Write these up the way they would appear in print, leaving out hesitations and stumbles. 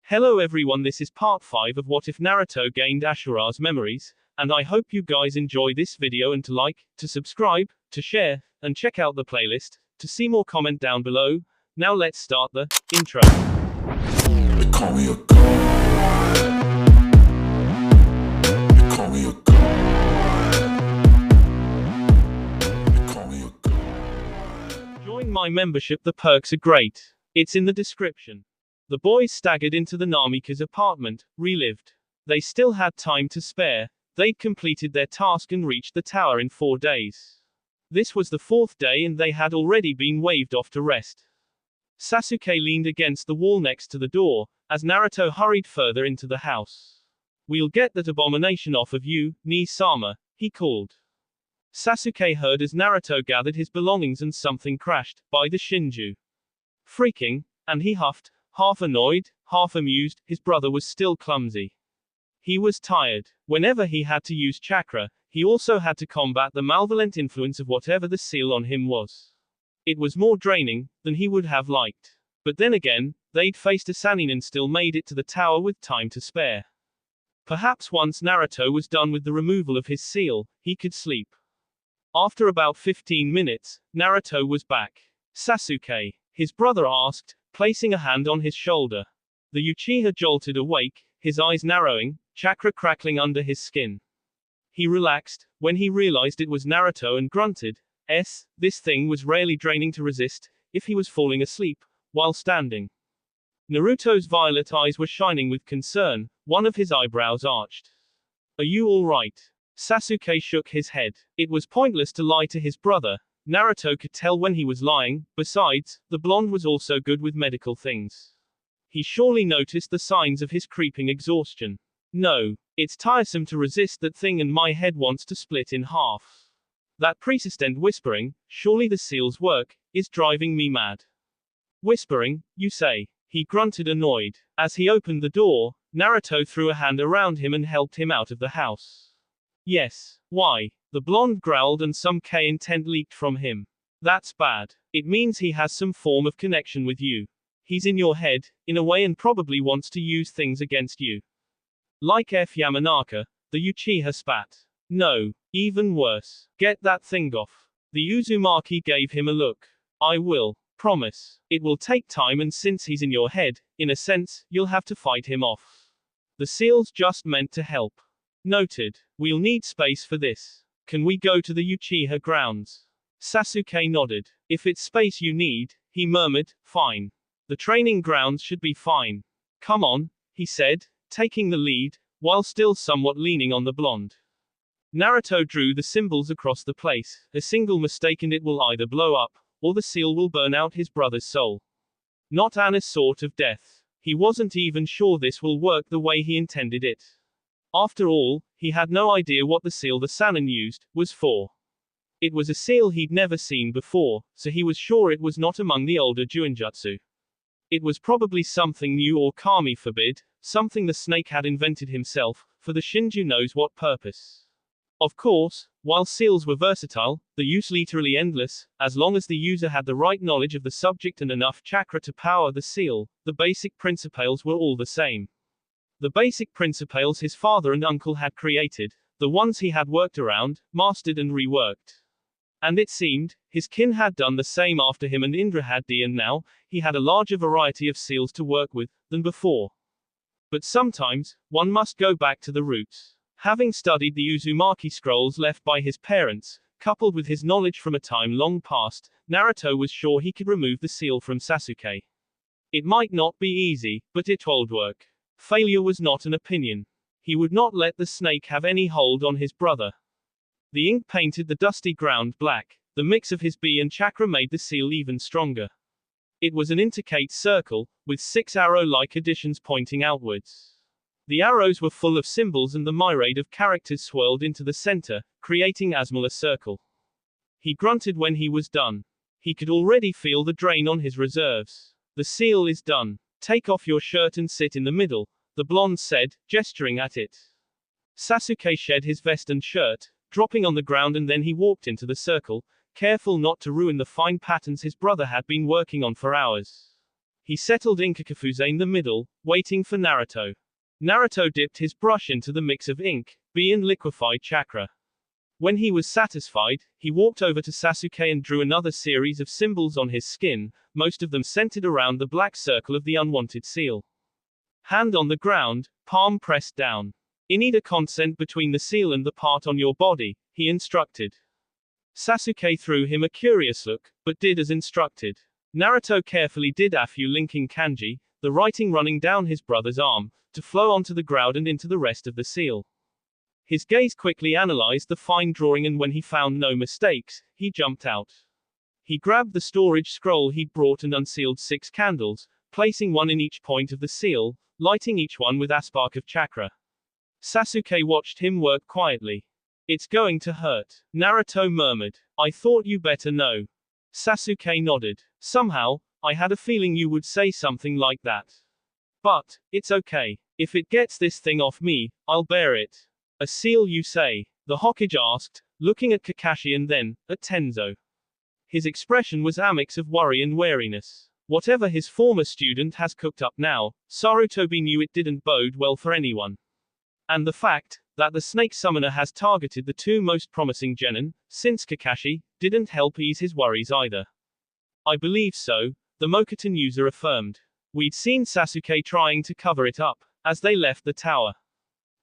Hello everyone, this is part 5 of What If Naruto Gained Ashura's Memories, and I hope you guys enjoy this video and to like, to subscribe, to share, and check out the playlist, to see more comment down below. Now let's start the intro. They call me a god. They call me a god. They call me a god. Join my membership, the perks are great. It's in the description. The boys staggered into the Namika's apartment, relived. They still had time to spare. They'd completed their task and reached the tower in 4 days. This was the 4th day and they had already been waved off to rest. Sasuke leaned against the wall next to the door, as Naruto hurried further into the house. "We'll get that abomination off of you, Ni-sama," he called. Sasuke heard as Naruto gathered his belongings and something crashed by the Shinju. Freaking, and he huffed, half annoyed, half amused. His brother was still clumsy. He was tired. Whenever he had to use chakra, he also had to combat the malevolent influence of whatever the seal on him was. It was more draining than he would have liked. But then again, they'd faced a Sannin and still made it to the tower with time to spare. Perhaps once Naruto was done with the removal of his seal, he could sleep. After about 15 minutes, Naruto was back. "Sasuke?" his brother asked, placing a hand on his shoulder. The Uchiha jolted awake, his eyes narrowing, chakra crackling under his skin. He relaxed when he realized it was Naruto and grunted, this thing was rarely draining to resist, if he was falling asleep, while standing." Naruto's violet eyes were shining with concern, one of his eyebrows arched. "Are you all right?" Sasuke shook his head. It was pointless to lie to his brother. Naruto could tell when he was lying. Besides, the blonde was also good with medical things. He surely noticed the signs of his creeping exhaustion. "No. It's tiresome to resist that thing and my head wants to split in half. That persistent whispering, surely the seal's work, is driving me mad." "Whispering, you say?" He grunted annoyed. As he opened the door, Naruto threw a hand around him and helped him out of the house. "Yes. Why?" The blonde growled and some intent leaked from him. "That's bad. It means he has some form of connection with you. He's in your head, in a way, and probably wants to use things against you." Like Yamanaka, the Uchiha spat. "No. Even worse. Get that thing off." The Uzumaki gave him a look. "I will. Promise. It will take time, and since he's in your head, in a sense, you'll have to fight him off. The seal's just meant to help." "Noted. We'll need space for this. Can we go to the Uchiha grounds?" Sasuke nodded. "If it's space you need," he murmured, "fine. The training grounds should be fine." "Come on," he said, taking the lead, while still somewhat leaning on the blonde. Naruto drew the symbols across the place. A single mistake and it will either blow up, or the seal will burn out his brother's soul. Not an sort of death. He wasn't even sure this will work the way he intended it. After all, he had no idea what the seal the Sannin used was for. It was a seal he'd never seen before, so he was sure it was not among the older Juinjutsu. It was probably something new or kami forbid, something the snake had invented himself, for the Shinju knows what purpose. Of course, while seals were versatile, the use literally endless, as long as the user had the right knowledge of the subject and enough chakra to power the seal, the basic principles were all the same. The basic principles his father and uncle had created, the ones he had worked around, mastered and reworked. And it seemed, his kin had done the same after him and Indra had and now, he had a larger variety of seals to work with, than before. But sometimes, one must go back to the roots. Having studied the Uzumaki scrolls left by his parents, coupled with his knowledge from a time long past, Naruto was sure he could remove the seal from Sasuke. It might not be easy, but it would work. Failure was not an opinion. He would not let the snake have any hold on his brother. The ink painted the dusty ground black. The mix of his bi and chakra made the seal even stronger. It was an intricate circle, with 6 arrow-like additions pointing outwards. The arrows were full of symbols and the myriad of characters swirled into the center, creating a circle. He grunted when he was done. He could already feel the drain on his reserves. "The seal is done. Take off your shirt and sit in the middle," the blonde said, gesturing at it. Sasuke shed his vest and shirt, dropping on the ground, and then he walked into the circle, careful not to ruin the fine patterns his brother had been working on for hours. He settled Inkakafuse in the middle, waiting for Naruto. Naruto dipped his brush into the mix of ink, bee and liquefied chakra. When he was satisfied, he walked over to Sasuke and drew another series of symbols on his skin, most of them centered around the black circle of the unwanted seal. Hand on the ground, palm pressed down. In either consent between the seal and the part on your body, he instructed. Sasuke threw him a curious look, but did as instructed. Naruto carefully did a few linking kanji, the writing running down his brother's arm, to flow onto the ground and into the rest of the seal. His gaze quickly analyzed the fine drawing, and when he found no mistakes, he jumped out. He grabbed the storage scroll he'd brought and unsealed 6 candles, placing one in each point of the seal, lighting each one with a spark of chakra. Sasuke watched him work quietly. "It's going to hurt," Naruto murmured. "I thought you better know." Sasuke nodded. "Somehow, I had a feeling you would say something like that. But, it's okay. If it gets this thing off me, I'll bear it." "A seal, you say?" the Hokage asked, looking at Kakashi and then, at Tenzo. His expression was a mix of worry and wariness. Whatever his former student has cooked up now, Sarutobi knew it didn't bode well for anyone. And the fact that the snake summoner has targeted the 2 most promising genin, since Kakashi, didn't help ease his worries either. "I believe so," the Mokuton user affirmed. "We'd seen Sasuke trying to cover it up, as they left the tower.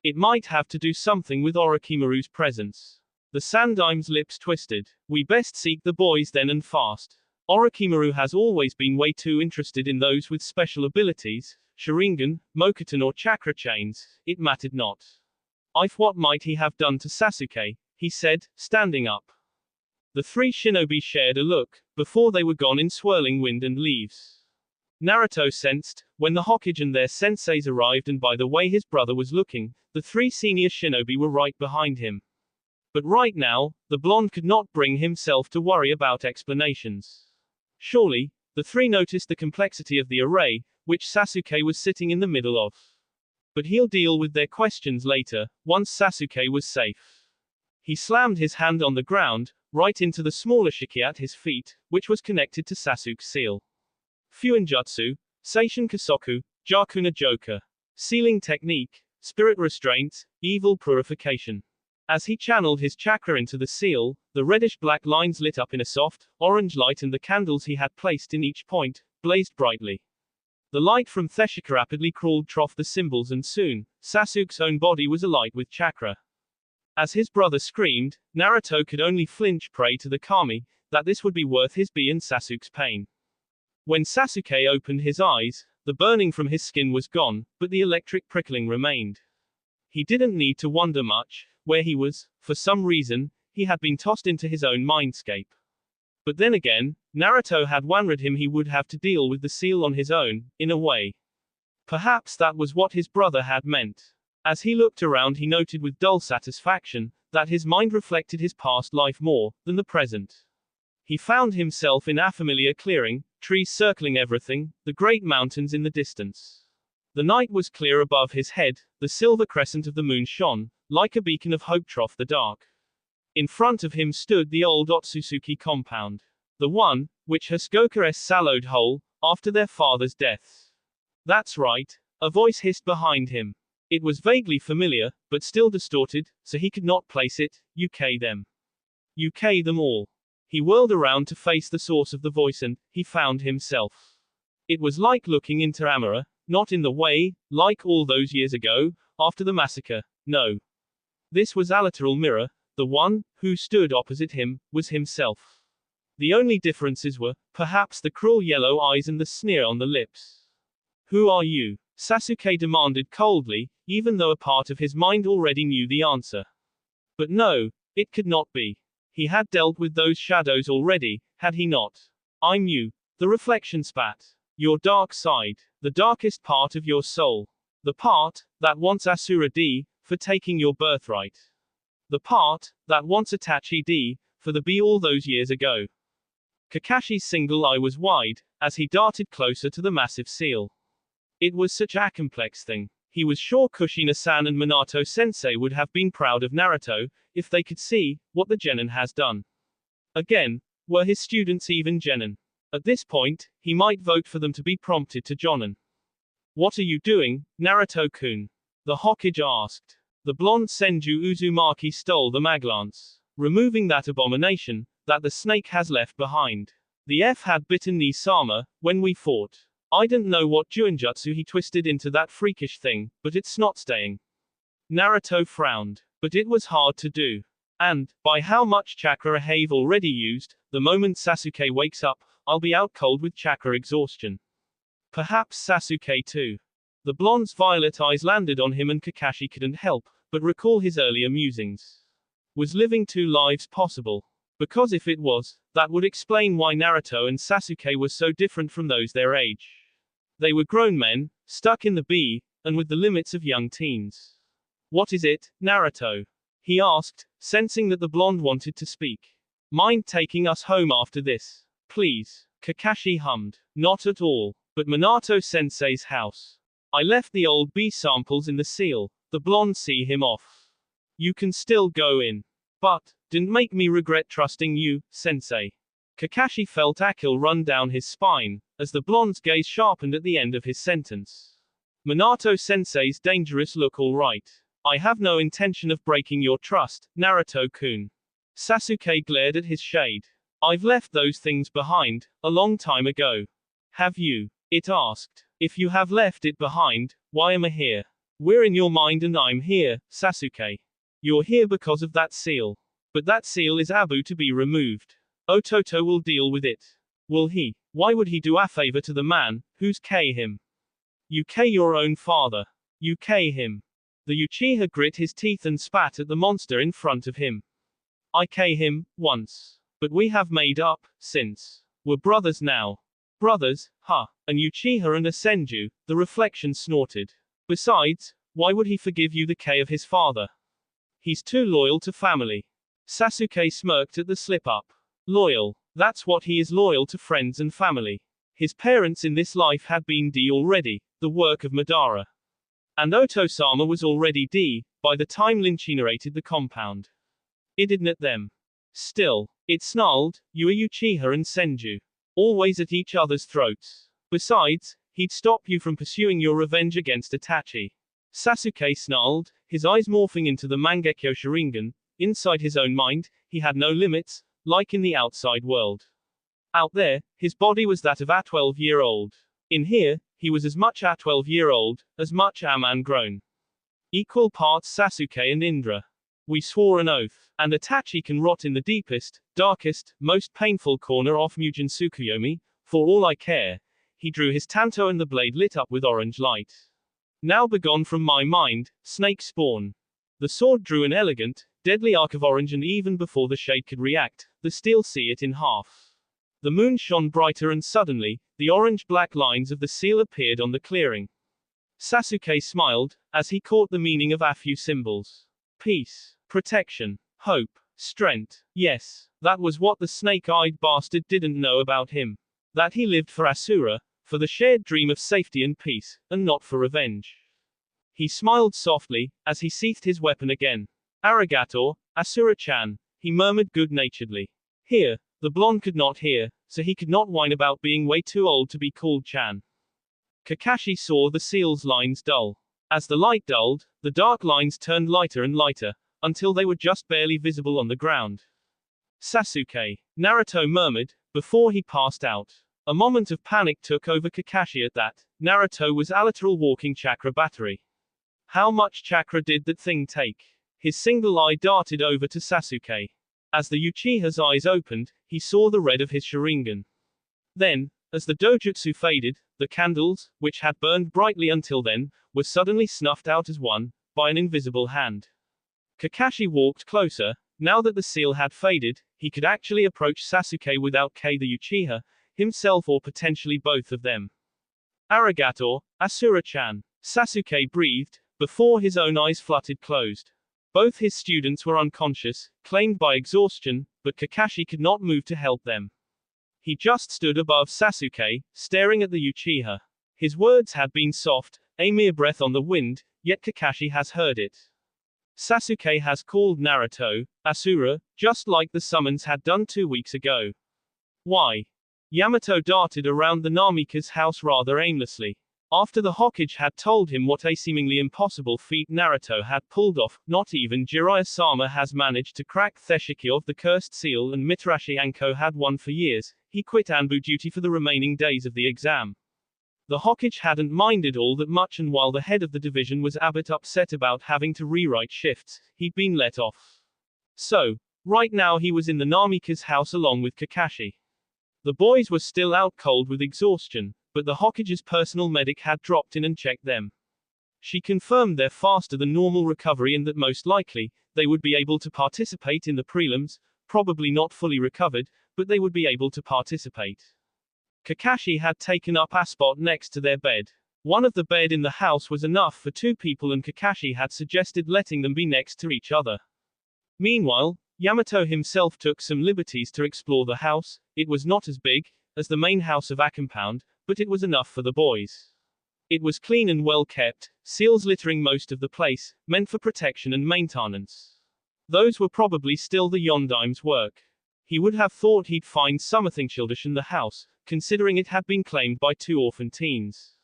It might have to do something with Orochimaru's presence." The Sandaim's lips twisted. "We best seek the boys then, and fast. Orochimaru has always been way too interested in those with special abilities, Sharingan, Mokuton or chakra chains, it mattered not. What might he have done to Sasuke?" he said, standing up. The 3 shinobi shared a look, before they were gone in swirling wind and leaves. Naruto sensed, when the Hokage and their senseis arrived, and by the way his brother was looking, the 3 senior shinobi were right behind him. But right now, the blonde could not bring himself to worry about explanations. Surely, the 3 noticed the complexity of the array, which Sasuke was sitting in the middle of. But he'll deal with their questions later, once Sasuke was safe. He slammed his hand on the ground, right into the smaller shiki at his feet, which was connected to Sasuke's seal. Fuinjutsu, Seishin Kasoku, Jakuna Joker. Sealing technique, spirit restraint, evil purification. As he channeled his chakra into the seal, the reddish-black lines lit up in a soft, orange light, and the candles he had placed in each point blazed brightly. The light from Theshika rapidly crawled trough the symbols, and soon, Sasuke's own body was alight with chakra. As his brother screamed, Naruto could only flinch, prey to the kami, that this would be worth his bee and Sasuke's pain. When Sasuke opened his eyes, the burning from his skin was gone, but the electric prickling remained. He didn't need to wonder much where he was. For some reason, he had been tossed into his own mindscape. But then again, Naruto had warned him he would have to deal with the seal on his own, in a way. Perhaps that was what his brother had meant. As he looked around, he noted with dull satisfaction that his mind reflected his past life more than the present. He found himself in a familiar clearing, trees circling everything, the great mountains in the distance. The night was clear above his head, the silver crescent of the moon shone like a beacon of hope trough the dark. In front of him stood the old Otsutsuki compound. The one, which Hosoka's sallowed whole, after their father's deaths. "That's right," a voice hissed behind him. It was vaguely familiar, but still distorted, so he could not place it. "UK them. UK them all." He whirled around to face the source of the voice, and he found himself. It was like looking into a mirror, not in the way, like all those years ago, after the massacre. No. This was a literal mirror. The one who stood opposite him was himself. The only differences were, perhaps, the cruel yellow eyes and the sneer on the lips. "Who are you?" Sasuke demanded coldly, even though a part of his mind already knew the answer. But no, it could not be. He had dealt with those shadows already, had he not? "I'm you." The reflection spat. "Your dark side. The darkest part of your soul. The part that wants Ashura D for taking your birthright. The part that wants Itachi D for the bee all those years ago." Kakashi's single eye was wide, as he darted closer to the massive seal. It was such a complex thing. He was sure Kushina-san and Minato-sensei would have been proud of Naruto, if they could see what the genin has done. Again, were his students even genin? At this point, he might vote for them to be prompted to Jonin. What are you doing, Naruto-kun? The Hokage asked. The blonde Senju Uzumaki stole the maglance, removing that abomination that the snake has left behind. The F had bitten Ni-sama when we fought. I didn't know what Juinjutsu he twisted into that freakish thing, but it's not staying. Naruto frowned. But it was hard to do. And, by how much chakra I have already used, the moment Sasuke wakes up, I'll be out cold with chakra exhaustion. Perhaps Sasuke too. The blonde's violet eyes landed on him and Kakashi couldn't help but recall his earlier musings. Was living two lives possible? Because if it was, that would explain why Naruto and Sasuke were so different from those their age. They were grown men, stuck in the B, and with the limits of young teens. What is it, Naruto? He asked, sensing that the blonde wanted to speak. Mind taking us home after this? Please. Kakashi hummed. Not at all. But Minato-sensei's house. I left the old B samples in the seal. The blonde see him off. You can still go in. But, didn't make me regret trusting you, sensei. Kakashi felt a chill run down his spine, as the blonde's gaze sharpened at the end of his sentence. Minato-sensei's dangerous look all right. I have no intention of breaking your trust, Naruto-kun. Sasuke glared at his shade. I've left those things behind, a long time ago. Have you? It asked. If you have left it behind, why am I here? We're in your mind and I'm here, Sasuke. You're here because of that seal. But that seal is Abu to be removed. Ototo will deal with it. Will he? Why would he do a favor to the man, who's K him? You K your own father. You K him. The Uchiha grit his teeth and spat at the monster in front of him. I K him, once. But we have made up, since. We're brothers now. Brothers, huh? An Uchiha and a Senju, the reflection snorted. Besides, why would he forgive you the K of his father? He's too loyal to family. Sasuke smirked at the slip-up. Loyal. That's what he is, loyal to friends and family. His parents in this life had been D already, the work of Madara. And Oto-sama was already D, by the time Lynch narrated the compound. It didn't at them. Still, it snarled, you are Uchiha and Senju. Always at each other's throats. Besides, he'd stop you from pursuing your revenge against Itachi. Sasuke snarled, his eyes morphing into the Mangekyo Sharingan. Inside his own mind, he had no limits, like in the outside world. Out there, his body was that of a 12-year-old. In here, he was as much a 12-year-old, as much a man grown. Equal parts Sasuke and Indra. We swore an oath, and Itachi can rot in the deepest, darkest, most painful corner of Mugen Tsukuyomi, for all I care. He drew his tanto and the blade lit up with orange light. Now begone from my mind, snake spawn. The sword drew an elegant, deadly arc of orange, and even before the shade could react, the steel see it in half. The moon shone brighter and suddenly, the orange-black lines of the seal appeared on the clearing. Sasuke smiled, as he caught the meaning of a few symbols. Peace, protection, hope, strength. Yes, that was what the snake-eyed bastard didn't know about him. That he lived for Ashura, for the shared dream of safety and peace, and not for revenge. He smiled softly, as he sheathed his weapon again. Arigato, Asura-chan, he murmured good-naturedly. Here, the blonde could not hear, so he could not whine about being way too old to be called Chan. Kakashi saw the seal's lines dull. As the light dulled, the dark lines turned lighter and lighter, until they were just barely visible on the ground. Sasuke, Naruto murmured, before he passed out. A moment of panic took over Kakashi at that. Naruto was a literal walking chakra battery. How much chakra did that thing take? His single eye darted over to Sasuke. As the Uchiha's eyes opened, he saw the red of his Sharingan. Then, as the dojutsu faded, the candles, which had burned brightly until then, were suddenly snuffed out as one, by an invisible hand. Kakashi walked closer. Now that the seal had faded, he could actually approach Sasuke without K the Uchiha, himself or potentially both of them. Arigato, Asura-chan. Sasuke breathed, before his own eyes fluttered closed. Both his students were unconscious, claimed by exhaustion, but Kakashi could not move to help them. He just stood above Sasuke, staring at the Uchiha. His words had been soft, a mere breath on the wind, yet Kakashi has heard it. Sasuke has called Naruto, Asura, just like the summons had done 2 weeks ago. Why? Yamato darted around the Namika's house rather aimlessly. After the Hokage had told him what a seemingly impossible feat Naruto had pulled off, not even Jiraiya-sama has managed to crack Theshiki of the cursed seal and Mitarashi Anko had won for years, he quit Anbu duty for the remaining days of the exam. The Hokage hadn't minded all that much, and while the head of the division was a bit upset about having to rewrite shifts, he'd been let off. So, right now he was in the Namika's house along with Kakashi. The boys were still out cold with exhaustion, but the Hokage's personal medic had dropped in and checked them. She confirmed their faster than normal recovery and that most likely, they would be able to participate in the prelims, probably not fully recovered, but they would be able to participate. Kakashi had taken up a spot next to their bed. One of the bed in the house was enough for 2 people and Kakashi had suggested letting them be next to each other. Meanwhile, Yamato himself took some liberties to explore the house. It was not as big as the main house of a compound, but it was enough for the boys. It was clean and well kept, seals littering most of the place, meant for protection and maintenance. Those were probably still the Yondaim's work. He would have thought he'd find something childish in the house, considering it had been claimed by 2 orphan teens.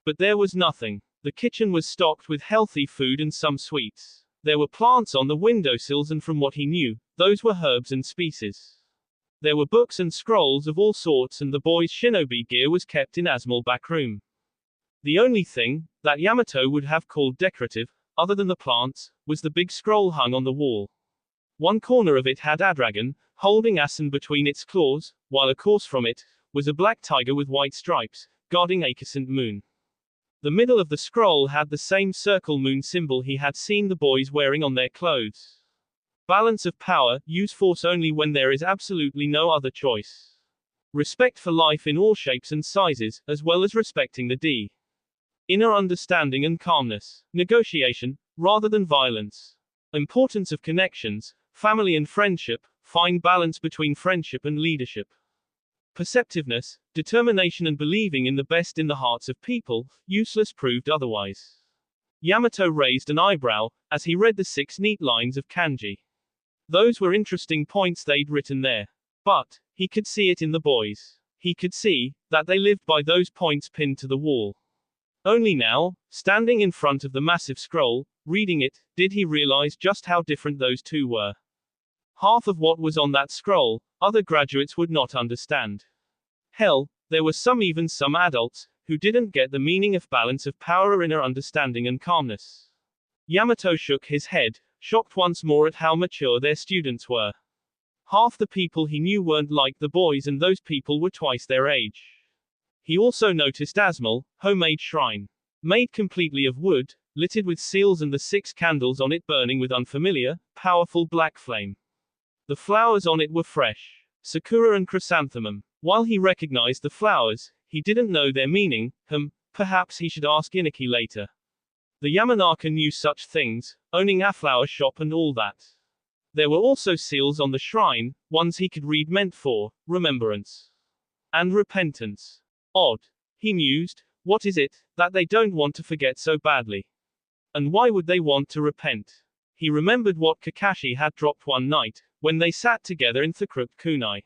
But there was nothing. The kitchen was stocked with healthy food and some sweets. There were plants on the windowsills, and from what he knew, those were herbs and species. There were books and scrolls of all sorts, and the boys' shinobi gear was kept in a small back room. The only thing that Yamato would have called decorative, other than the plants, was the big scroll hung on the wall. One corner of it had a dragon, holding a sun between its claws, while across from it was a black tiger with white stripes, guarding a crescent moon. The middle of the scroll had the same circle moon symbol he had seen the boys wearing on their clothes. Balance of power, use force only when there is absolutely no other choice. Respect for life in all shapes and sizes, as well as respecting the inner understanding and calmness. Negotiation, rather than violence. Importance of connections, family and friendship, fine balance between friendship and leadership. Perceptiveness, determination and believing in the best in the hearts of people, useless proved otherwise. Yamato raised an eyebrow, as he read the 6 neat lines of kanji. Those were interesting points they'd written there. But, he could see it in the boys. He could see that they lived by those points pinned to the wall. Only now, standing in front of the massive scroll, reading it, did he realize just how different those 2 were. Half of what was on that scroll, other graduates would not understand. Hell, there were some adults, who didn't get the meaning of balance of power, inner understanding and calmness. Yamato shook his head, shocked once more at how mature their students were. Half the people he knew weren't like the boys, and those people were twice their age. He also noticed a small, homemade shrine. Made completely of wood, littered with seals and the 6 candles on it burning with unfamiliar, powerful black flame. The flowers on it were fresh. Sakura and chrysanthemum. While he recognized the flowers, he didn't know their meaning. Perhaps he should ask Inaki later. The Yamanaka knew such things, owning a flower shop and all that. There were also seals on the shrine, ones he could read, meant for remembrance and repentance. Odd. He mused, what is it that they don't want to forget so badly? And why would they want to repent? He remembered what Kakashi had dropped one night, when they sat together in the crypt kunai.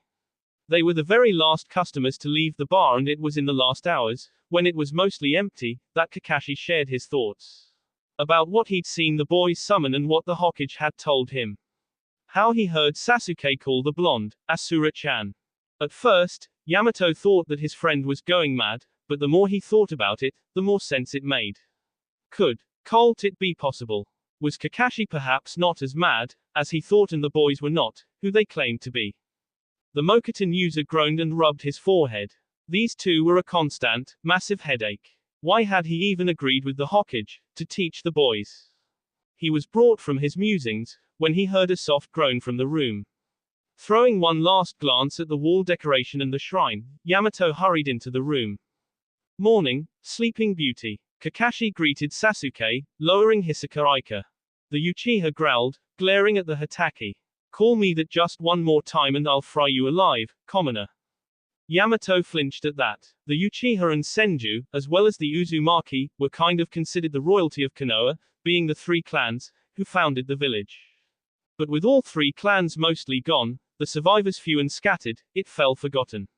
They were the very last customers to leave the bar, and it was in the last hours, when it was mostly empty, that Kakashi shared his thoughts about what he'd seen the boys summon and what the Hokage had told him. How he heard Sasuke call the blonde, Ashura-chan. At first, Yamato thought that his friend was going mad, but the more he thought about it, the more sense it made. Could it be possible? Was Kakashi perhaps not as mad as he thought, and the boys were not who they claimed to be? The Mokuton user groaned and rubbed his forehead. These 2 were a constant, massive headache. Why had he even agreed with the Hokage to teach the boys? He was brought from his musings when he heard a soft groan from the room. Throwing one last glance at the wall decoration and the shrine, Yamato hurried into the room. Morning, Sleeping Beauty. Kakashi greeted Sasuke, lowering Hisoka Ika. The Uchiha growled, glaring at the Hatake. Call me that just one more time and I'll fry you alive, commoner. Yamato flinched at that. The Uchiha and Senju, as well as the Uzumaki, were kind of considered the royalty of Konoha, being the 3 clans who founded the village. But with all 3 clans mostly gone, the survivors few and scattered, it fell forgotten.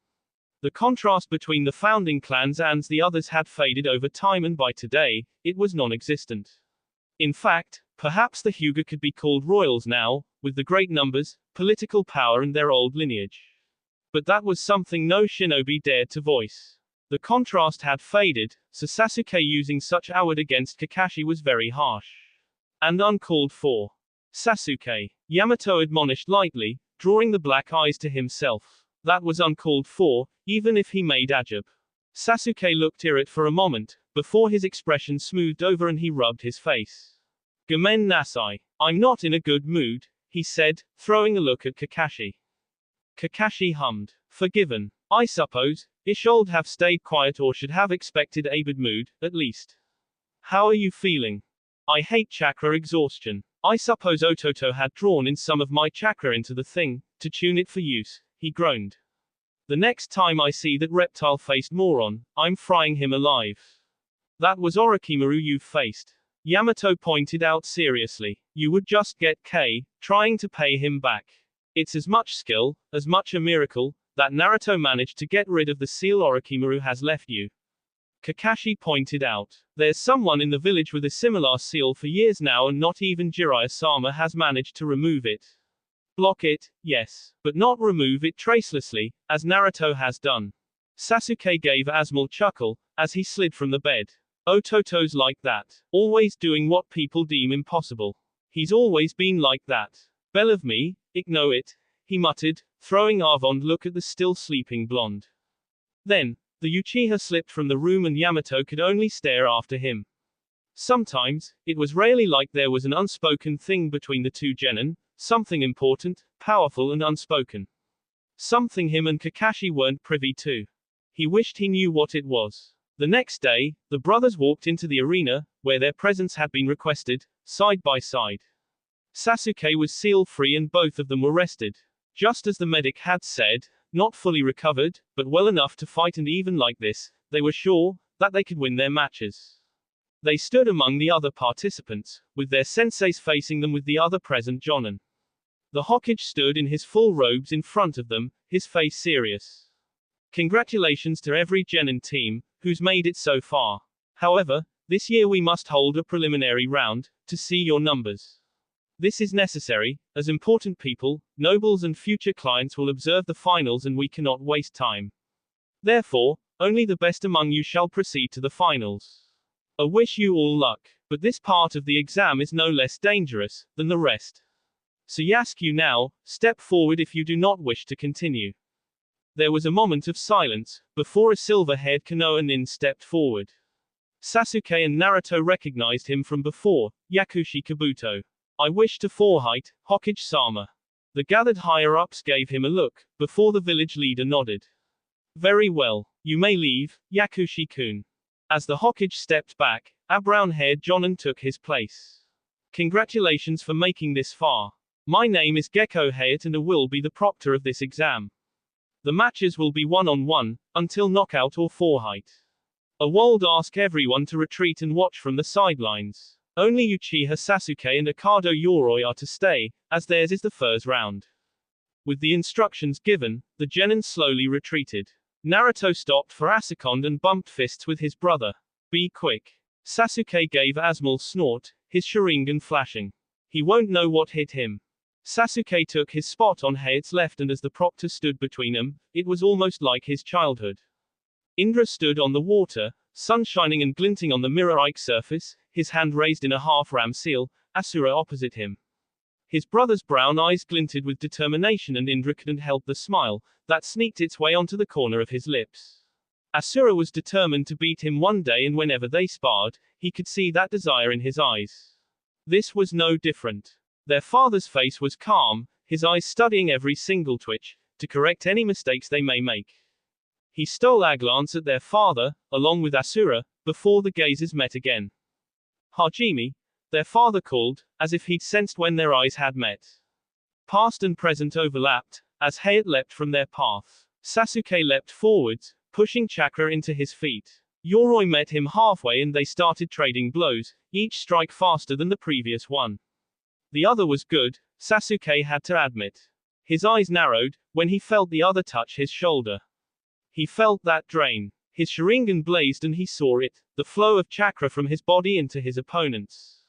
The contrast between the founding clans and the others had faded over time, and by today, it was non-existent. In fact, perhaps the Hyuga could be called royals now, with the great numbers, political power and their old lineage. But that was something no shinobi dared to voice. The contrast had faded, so Sasuke using such award against Kakashi was very harsh. And uncalled for. Sasuke, Yamato admonished lightly, drawing the black eyes to himself. That was uncalled for, even if he made ajab. Sasuke looked irate for a moment, before his expression smoothed over and he rubbed his face. Gomen nasai. I'm not in a good mood, he said, throwing a look at Kakashi. Kakashi hummed. Forgiven. I suppose, I should have stayed quiet or should have expected a bad mood, at least. How are you feeling? I hate chakra exhaustion. I suppose Ototo had drawn in some of my chakra into the thing, to tune it for use, he groaned. The next time I see that reptile-faced moron, I'm frying him alive. That was Orochimaru you faced. Yamato pointed out seriously. You would just get trying to pay him back. It's as much skill, as much a miracle, that Naruto managed to get rid of the seal Orochimaru has left you. Kakashi pointed out. There's someone in the village with a similar seal for years now and not even Jiraiya-sama has managed to remove it. Block it, yes, but not remove it tracelessly, as Naruto has done. Sasuke gave a small chuckle, as he slid from the bed. Ototo's like that, always doing what people deem impossible. He's always been like that. Believe me, I know it, he muttered, throwing a fond look at the still sleeping blonde. Then, the Uchiha slipped from the room and Yamato could only stare after him. Sometimes, it was rarely like there was an unspoken thing between the two genin, something important, powerful and unspoken. Something him and Kakashi weren't privy to. He wished he knew what it was. The next day, the brothers walked into the arena, where their presence had been requested, side by side. Sasuke was seal-free and both of them were rested. Just as the medic had said, not fully recovered, but well enough to fight, and even like this, they were sure that they could win their matches. They stood among the other participants, with their senseis facing them with the other present jonin. The Hokage stood in his full robes in front of them, his face serious. Congratulations to every genin team, who's made it so far. However, this year we must hold a preliminary round, to see your numbers. This is necessary, as important people, nobles and future clients will observe the finals and we cannot waste time. Therefore, only the best among you shall proceed to the finals. I wish you all luck, but this part of the exam is no less dangerous than the rest. So ask you now, step forward if you do not wish to continue. There was a moment of silence, before a silver-haired Konoha nin stepped forward. Sasuke and Naruto recognized him from before, Yakushi Kabuto. I wish to fight, Hokage-sama. The gathered higher-ups gave him a look, before the village leader nodded. Very well, you may leave, Yakushi-kun. As the Hokage stepped back, a brown-haired jonin took his place. Congratulations for making this far. My name is Gekko Hayate and I will be the proctor of this exam. The matches will be one-on-one, until knockout or fight. I would ask everyone to retreat and watch from the sidelines. Only Uchiha Sasuke and Akado Yoroi are to stay, as theirs is the first round. With the instructions given, the genin slowly retreated. Naruto stopped for a second and bumped fists with his brother. Be quick. Sasuke gave a small snort, his Sharingan flashing. He won't know what hit him. Sasuke took his spot on Hayate's left and as the proctor stood between them, it was almost like his childhood. Indra stood on the water, sun shining and glinting on the mirror-like surface, his hand raised in a half-ram seal, Ashura opposite him. His brother's brown eyes glinted with determination and Indra couldn't help the smile that sneaked its way onto the corner of his lips. Ashura was determined to beat him one day, and whenever they sparred, he could see that desire in his eyes. This was no different. Their father's face was calm, his eyes studying every single twitch, to correct any mistakes they may make. He stole a glance at their father, along with Ashura, before the gazes met again. Hajime, their father called, as if he'd sensed when their eyes had met. Past and present overlapped, as Hayate leapt from their path. Sasuke leapt forwards, pushing chakra into his feet. Yoroi met him halfway and they started trading blows, each strike faster than the previous one. The other was good, Sasuke had to admit. His eyes narrowed, when he felt the other touch his shoulder. He felt that drain. His Sharingan blazed and he saw it, the flow of chakra from his body into his opponent's.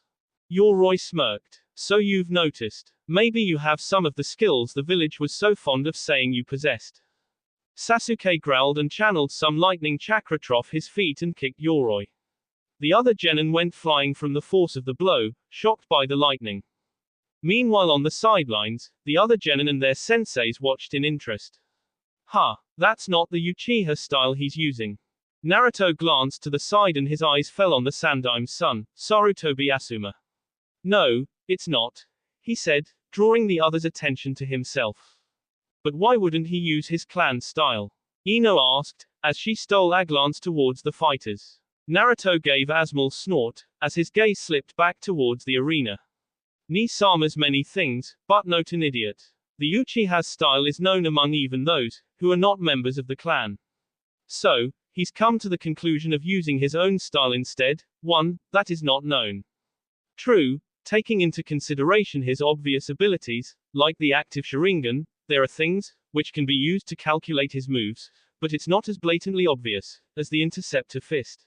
Yoroi smirked. So you've noticed. Maybe you have some of the skills the village was so fond of saying you possessed. Sasuke growled and channeled some lightning chakra off his feet and kicked Yoroi. The other genin went flying from the force of the blow, shocked by the lightning. Meanwhile on the sidelines, the other genin and their senseis watched in interest. That's not the Uchiha style he's using. Naruto glanced to the side and his eyes fell on the Sandaime son, Sarutobi Asuma. No, it's not, he said, drawing the other's attention to himself. But why wouldn't he use his clan style? Ino asked, as she stole a glance towards the fighters. Naruto gave Asmal's snort, as his gaze slipped back towards the arena. Ni-sama's many things, but not an idiot. The Uchiha's style is known among even those who are not members of the clan. So, he's come to the conclusion of using his own style instead, one that is not known. True, taking into consideration his obvious abilities, like the active Sharingan, there are things which can be used to calculate his moves, but it's not as blatantly obvious as the interceptor fist.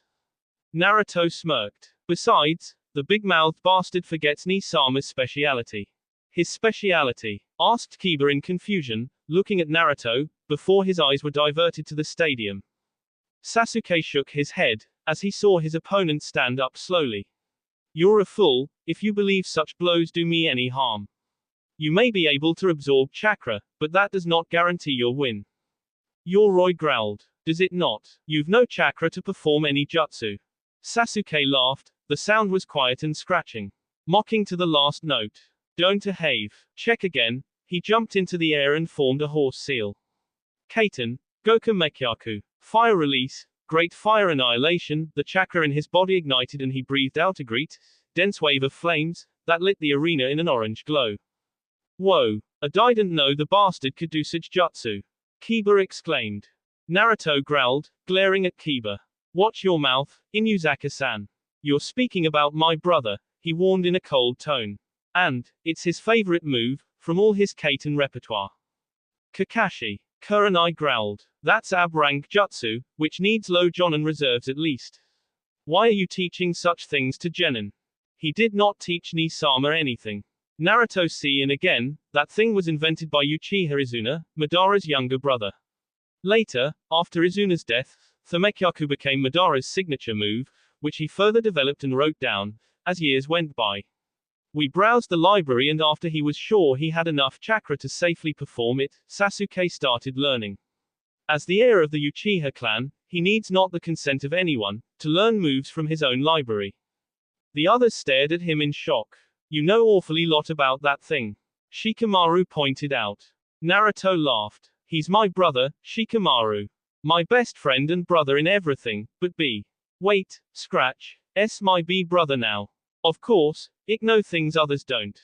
Naruto smirked. Besides, the big-mouthed bastard forgets Ni-sama's speciality. His speciality? Asked Kiba in confusion, looking at Naruto, before his eyes were diverted to the stadium. Sasuke shook his head, as he saw his opponent stand up slowly. You're a fool, if you believe such blows do me any harm. You may be able to absorb chakra, but that does not guarantee your win. Yoroi growled. Does it not? You've no chakra to perform any jutsu. Sasuke laughed, the sound was quiet and scratching. Mocking to the last note. Don't behave. Check again. He jumped into the air and formed a horse seal. Kaiten, Goku Mekyaku. Fire release, great fire annihilation, the chakra in his body ignited and he breathed out a great, dense wave of flames, that lit the arena in an orange glow. Whoa, I didn't know the bastard could do such jutsu. Kiba exclaimed. Naruto growled, glaring at Kiba. Watch your mouth, Inuzaka-san. You're speaking about my brother, he warned in a cold tone. And, it's his favorite move, from all his Kaiten repertoire. Kakashi. Kurenai growled. That's ab-rank jutsu, which needs low jonin reserves at least. Why are you teaching such things to genin? He did not teach Ni-sama anything. Naruto and again, that thing was invented by Uchiha Izuna, Madara's younger brother. Later, after Izuna's death, Thumekyaku became Madara's signature move, which he further developed and wrote down, as years went by. We browsed the library and after he was sure he had enough chakra to safely perform it, Sasuke started learning. As the heir of the Uchiha clan, he needs not the consent of anyone, to learn moves from his own library. The others stared at him in shock. You know awfully lot about that thing. Shikamaru pointed out. Naruto laughed. He's my brother, Shikamaru. My best friend and brother in everything, but wait, scratch, my brother now. Of course, it know things others don't.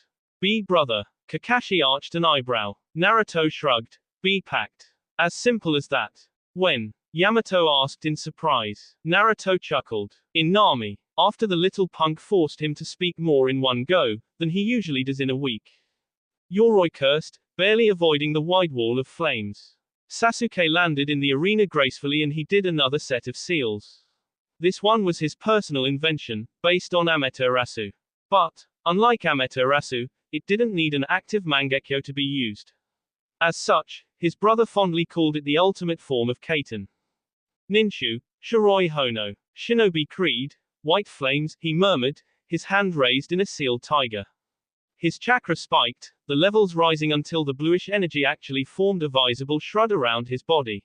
Brother. Kakashi arched an eyebrow. Naruto shrugged. Pact. As simple as that. When? Yamato asked in surprise. Naruto chuckled. In Nami. After the little punk forced him to speak more in one go, than he usually does in a week. Yoroi cursed, barely avoiding the wide wall of flames. Sasuke landed in the arena gracefully and he did another set of seals. This one was his personal invention, based on Amaterasu. But, unlike Amaterasu, it didn't need an active Mangekyo to be used. As such, his brother fondly called it the ultimate form of Kaiten. Ninshu, Shiroi Hono, Shinobi Creed, White Flames, he murmured, his hand raised in a sealed tiger. His chakra spiked, the levels rising until the bluish energy actually formed a visible shroud around his body.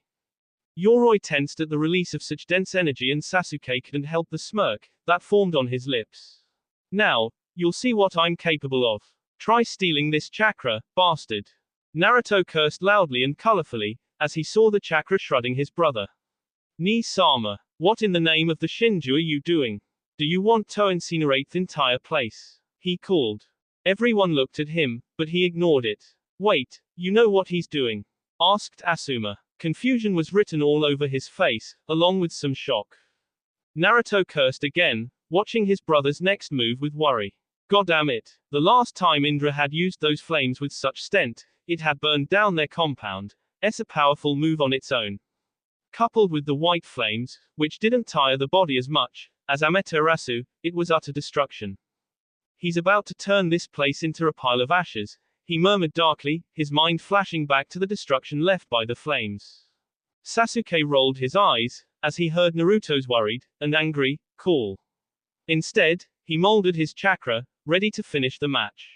Yoroi tensed at the release of such dense energy and Sasuke couldn't help the smirk that formed on his lips. Now, you'll see what I'm capable of. Try stealing this chakra, bastard. Naruto cursed loudly and colorfully, as he saw the chakra shrouding his brother. Ni-sama, what in the name of the Shinju are you doing? Do you want to incinerate the entire place? He called. Everyone looked at him, but he ignored it. Wait, you know what he's doing? Asked Asuma. Confusion was written all over his face, along with some shock. Naruto cursed again, watching his brother's next move with worry. Goddamn it. The last time Indra had used those flames with such stent, it had burned down their compound. It's a powerful move on its own. Coupled with the white flames, which didn't tire the body as much as Amaterasu, it was utter destruction. He's about to turn this place into a pile of ashes, he murmured darkly, his mind flashing back to the destruction left by the flames. Sasuke rolled his eyes, as he heard Naruto's worried and angry call. Instead, he molded his chakra, ready to finish the match.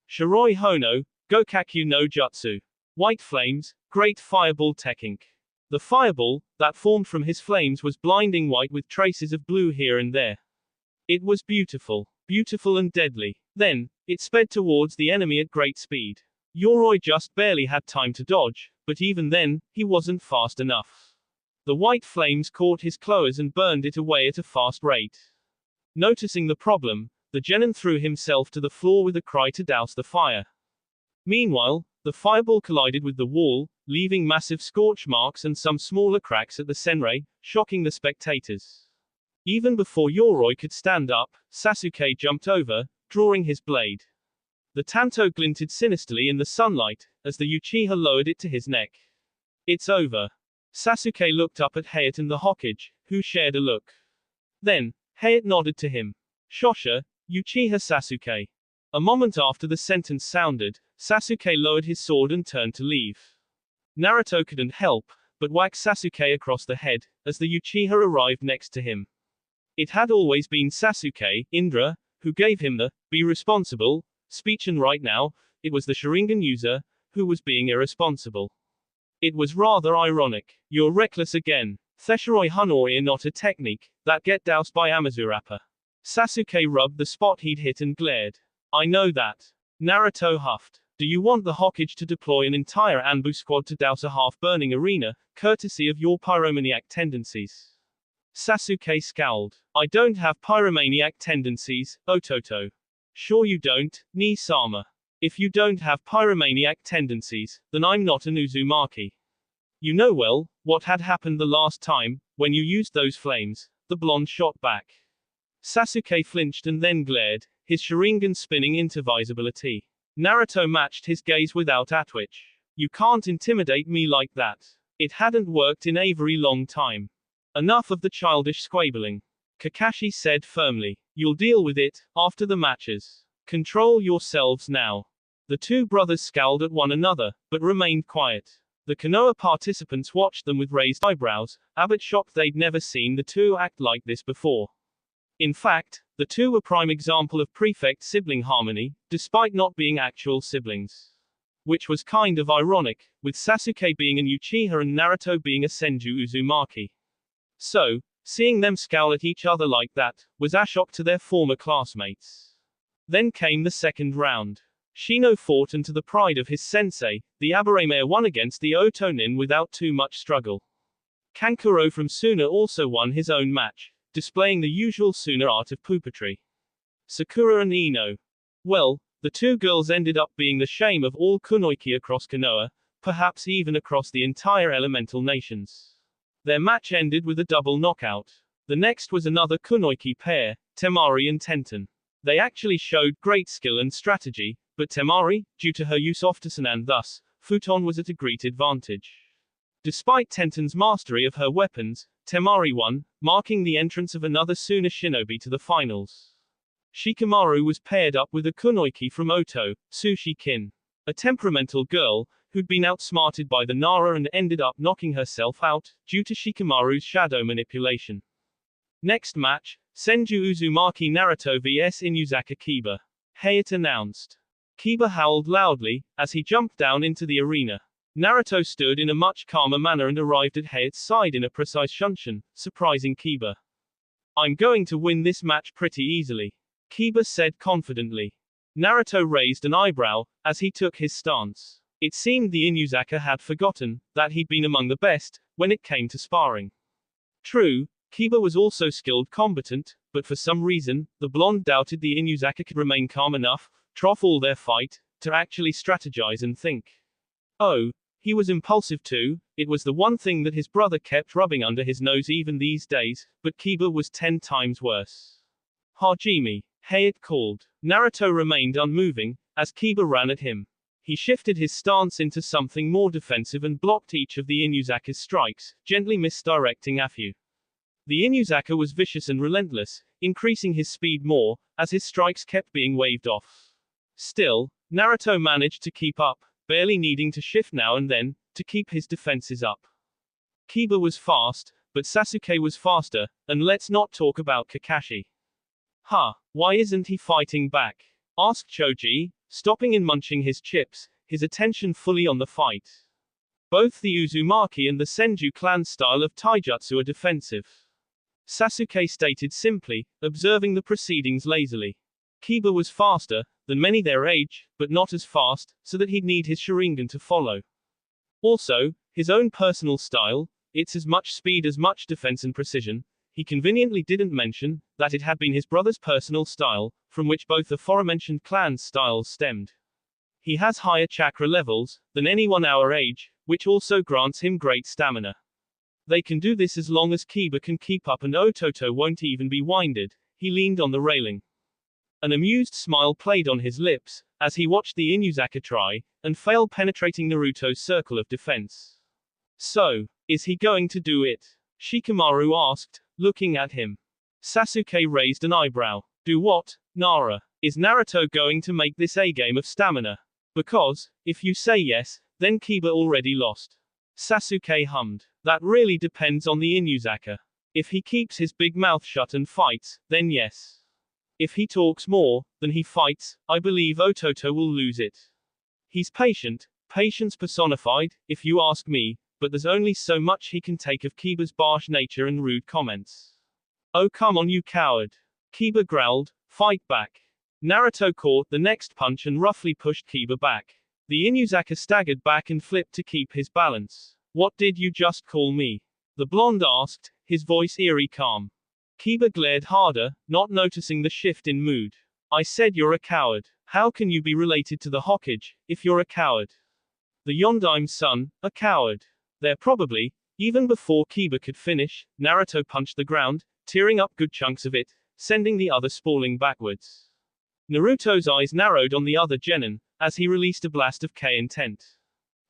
Shiroi Hono, Gokaku no Jutsu. White flames, great fireball technique. The fireball, that formed from his flames was blinding white with traces of blue here and there. It was beautiful. Beautiful and deadly. Then, it sped towards the enemy at great speed. Yoroi just barely had time to dodge, but even then, he wasn't fast enough. The white flames caught his clothes and burned it away at a fast rate. Noticing the problem, the genin threw himself to the floor with a cry to douse the fire. Meanwhile, the fireball collided with the wall, leaving massive scorch marks and some smaller cracks at the senrai, shocking the spectators. Even before Yoroi could stand up, Sasuke jumped over, drawing his blade. The tanto glinted sinisterly in the sunlight, as the Uchiha lowered it to his neck. It's over. Sasuke looked up at Hayate and the Hokage, who shared a look. Then, Hayate nodded to him. Shosha, Uchiha Sasuke. A moment after the sentence sounded, Sasuke lowered his sword and turned to leave. Naruto couldn't help but whack Sasuke across the head, as the Uchiha arrived next to him. It had always been Sasuke, Indra, who gave him the "be responsible" speech, and right now, it was the Sharingan user who was being irresponsible. It was rather ironic. You're reckless again. Theshiroi Hunoi not a technique that get doused by Amazurappa. Sasuke rubbed the spot he'd hit and glared. I know that. Naruto huffed. Do you want the Hokage to deploy an entire Anbu squad to douse a half-burning arena, courtesy of your pyromaniac tendencies? Sasuke scowled. I don't have pyromaniac tendencies, Ototo. Sure you don't, Ni-sama. If you don't have pyromaniac tendencies, then I'm not an Uzumaki. You know well, what had happened the last time, when you used those flames, the blonde shot back. Sasuke flinched and then glared, his Sharingan spinning into visibility. Naruto matched his gaze without a twitch. You can't intimidate me like that. It hadn't worked in a very long time. Enough of the childish squabbling. Kakashi said firmly. You'll deal with it, after the matches. Control yourselves now. The two brothers scowled at one another, but remained quiet. The Konoha participants watched them with raised eyebrows, a bit shocked they'd never seen the two act like this before. In fact, the two were prime example of prefect-sibling harmony, despite not being actual siblings. Which was kind of ironic, with Sasuke being an Uchiha and Naruto being a Senju Uzumaki. So, seeing them scowl at each other like that, was a shock to their former classmates. Then came the second round. Shino fought, and to the pride of his sensei, the Aburame won against the Otonin without too much struggle. Kankuro from Suna also won his own match, displaying the usual Suna art of puppetry. Sakura and Ino. Well, the two girls ended up being the shame of all kunoichi across Konoha, perhaps even across the entire elemental nations. Their match ended with a double knockout. The next was another kunoichi pair, Temari and Tenten. They actually showed great skill and strategy, but Temari, due to her use of Tosen and thus, Futon was at a great advantage. Despite Tenten's mastery of her weapons, Temari won, marking the entrance of another Suna shinobi to the finals. Shikamaru was paired up with a kunoichi from Oto, Sushi-kin. A temperamental girl, who'd been outsmarted by the Nara and ended up knocking herself out, due to Shikamaru's shadow manipulation. Next match, Senju Uzumaki Naruto vs Inuzaka Kiba. Hayate announced. Kiba howled loudly, as he jumped down into the arena. Naruto stood in a much calmer manner and arrived at Hayate's side in a precise shunshin, surprising Kiba. I'm going to win this match pretty easily, Kiba said confidently. Naruto raised an eyebrow, as he took his stance. It seemed the Inuzaka had forgotten that he'd been among the best when it came to sparring. True, Kiba was also skilled combatant, but for some reason, the blonde doubted the Inuzaka could remain calm enough, trough all their fight, to actually strategize and think. Oh, he was impulsive too, it was the one thing that his brother kept rubbing under his nose even these days, but Kiba was 10 times worse. Hajime, Hayate called. Naruto remained unmoving, as Kiba ran at him. He shifted his stance into something more defensive and blocked each of the Inuzaka's strikes, gently misdirecting Afu. The Inuzaka was vicious and relentless, increasing his speed more, as his strikes kept being waved off. Still, Naruto managed to keep up, barely needing to shift now and then, to keep his defenses up. Kiba was fast, but Sasuke was faster, and let's not talk about Kakashi. Why isn't he fighting back? Asked Choji, stopping and munching his chips, his attention fully on the fight. Both the Uzumaki and the Senju clan style of taijutsu are defensive. Sasuke stated simply, observing the proceedings lazily. Kiba was faster than many their age, but not as fast, so that he'd need his Sharingan to follow. Also, his own personal style, it's as much speed as much defense and precision. He conveniently didn't mention that it had been his brother's personal style, from which both the aforementioned clan's styles stemmed. He has higher chakra levels than anyone our age, which also grants him great stamina. They can do this as long as Kiba can keep up and Ototo won't even be winded. He leaned on the railing. An amused smile played on his lips, as he watched the Inuzaka try and fail penetrating Naruto's circle of defense. So, is he going to do it? Shikamaru asked, looking at him. Sasuke raised an eyebrow. Do what, Nara? Is Naruto going to make this a game of stamina? Because, if you say yes, then Kiba already lost. Sasuke hummed. That really depends on the Inuzaka. If he keeps his big mouth shut and fights, then yes. If he talks more than he fights, I believe Ototo will lose it. He's patient, patience personified, if you ask me, but there's only so much he can take of Kiba's harsh nature and rude comments. Oh come on you coward. Kiba growled, fight back. Naruto caught the next punch and roughly pushed Kiba back. The Inuzaka staggered back and flipped to keep his balance. What did you just call me? The blonde asked, his voice eerie calm. Kiba glared harder, not noticing the shift in mood. I said you're a coward. How can you be related to the Hokage, if you're a coward? The Yondaime son, a coward. There probably, even before Kiba could finish, Naruto punched the ground, tearing up good chunks of it, sending the other sprawling backwards. Naruto's eyes narrowed on the other genin, as he released a blast of K intent.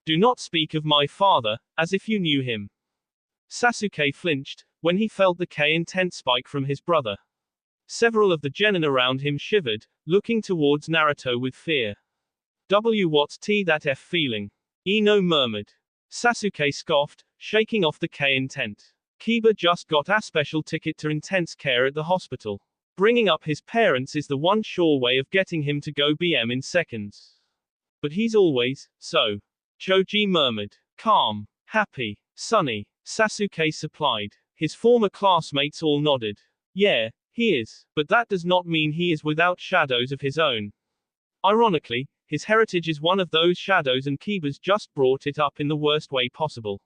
Do not speak of my father, as if you knew him. Sasuke flinched, when he felt the K intent spike from his brother. Several of the genin around him shivered, looking towards Naruto with fear. What's that F feeling? Ino murmured. Sasuke scoffed, shaking off the K intent. Kiba just got a special ticket to intense care at the hospital. Bringing up his parents is the one sure way of getting him to go BM in seconds. But he's always so. Choji murmured. Calm, happy, sunny, Sasuke supplied. His former classmates all nodded. Yeah, he is, but that does not mean he is without shadows of his own. Ironically, his heritage is one of those shadows and Kiba's just brought it up in the worst way possible.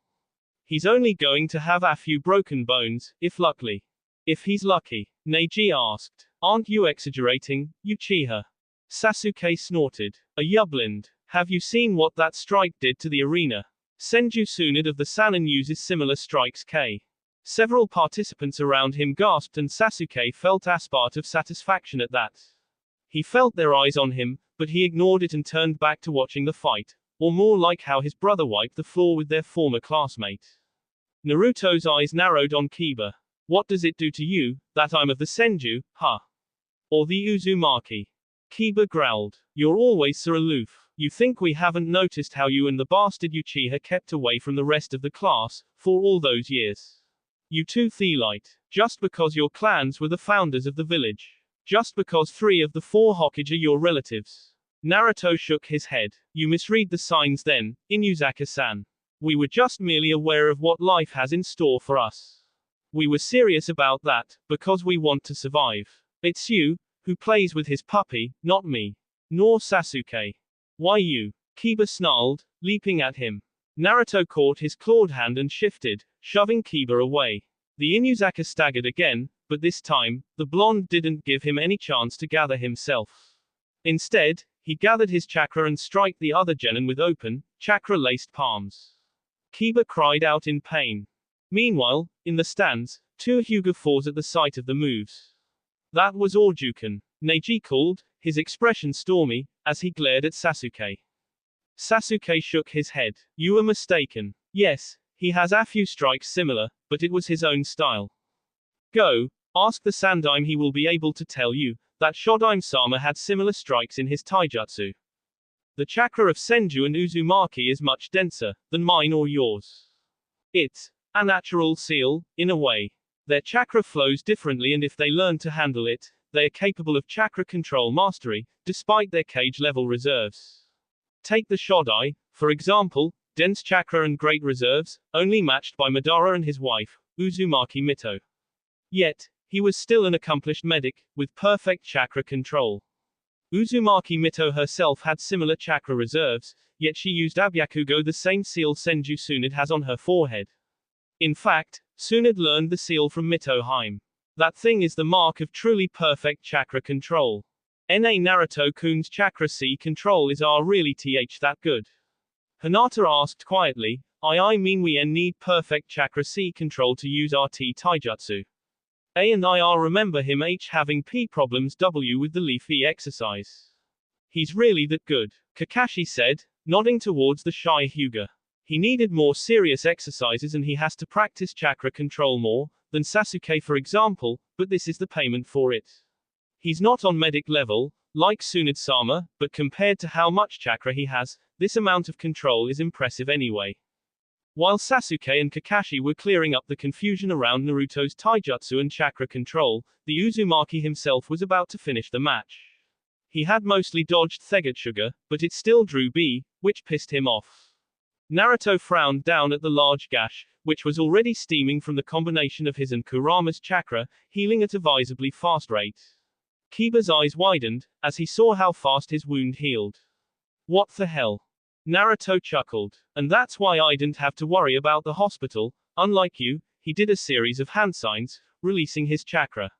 He's only going to have a few broken bones, if luckily. If he's lucky. Neji asked. Aren't you exaggerating, Uchiha? Sasuke snorted. A yublind. Have you seen what that strike did to the arena? Senju Tsunade of the Sannin uses similar strikes K. Several participants around him gasped and Sasuke felt a spurt of satisfaction at that. He felt their eyes on him, but he ignored it and turned back to watching the fight, or more like how his brother wiped the floor with their former classmate. Naruto's eyes narrowed on Kiba. What does it do to you, that I'm of the Senju, huh? Or the Uzumaki? Kiba growled. You're always so aloof. You think we haven't noticed how you and the bastard Uchiha kept away from the rest of the class, for all those years. You two Thelite. Just because your clans were the founders of the village. Just because 3 of the 4 Hokage are your relatives. Naruto shook his head. You misread the signs then, Inuzaka-san. We were just merely aware of what life has in store for us. We were serious about that, because we want to survive. It's you, who plays with his puppy, not me. Nor Sasuke. Why you? Kiba snarled, leaping at him. Naruto caught his clawed hand and shifted, shoving Kiba away. The Inuzaka staggered again, but this time, the blonde didn't give him any chance to gather himself. Instead, he gathered his chakra and struck the other genin with open, chakra-laced palms. Kiba cried out in pain. Meanwhile, in the stands, 2 Hyuga falls at the sight of the moves. That was Orjukan. Neji called, his expression stormy, as he glared at Sasuke. Sasuke shook his head. You are mistaken. Yes, he has a few strikes similar, but it was his own style. Go, ask the Sandaime, he will be able to tell you that Shodaime-sama had similar strikes in his taijutsu. The chakra of Senju and Uzumaki is much denser than mine or yours. It's a natural seal, in a way. Their chakra flows differently, and if they learn to handle it, they are capable of chakra control mastery, despite their cage-level reserves. Take the Shodai, for example, dense chakra and great reserves, only matched by Madara and his wife, Uzumaki Mito. Yet, he was still an accomplished medic, with perfect chakra control. Uzumaki Mito herself had similar chakra reserves, yet she used Abyakugo, the same seal Senju Tsunade has on her forehead. In fact, Tsunade learned the seal from Mito Haim. That thing is the mark of truly perfect chakra control. Naruto-kun's chakra C control is really that good? Hinata asked quietly. I mean we need perfect chakra C control to use RT taijutsu. And I remember him having P problems with the Leaf E exercise. He's really that good, Kakashi said, nodding towards the shy Hyuga. He needed more serious exercises and he has to practice chakra control more than Sasuke, for example, but this is the payment for it. He's not on medic level, like Tsunade-sama, but compared to how much chakra he has, this amount of control is impressive anyway. While Sasuke and Kakashi were clearing up the confusion around Naruto's taijutsu and chakra control, the Uzumaki himself was about to finish the match. He had mostly dodged Thegetsuga, but it still drew B, which pissed him off. Naruto frowned down at the large gash, which was already steaming from the combination of his and Kurama's chakra, healing at a visibly fast rate. Kiba's eyes widened, as he saw how fast his wound healed. What the hell? Naruto chuckled. And that's why I didn't have to worry about the hospital. Unlike you, he did a series of hand signs, releasing his chakra.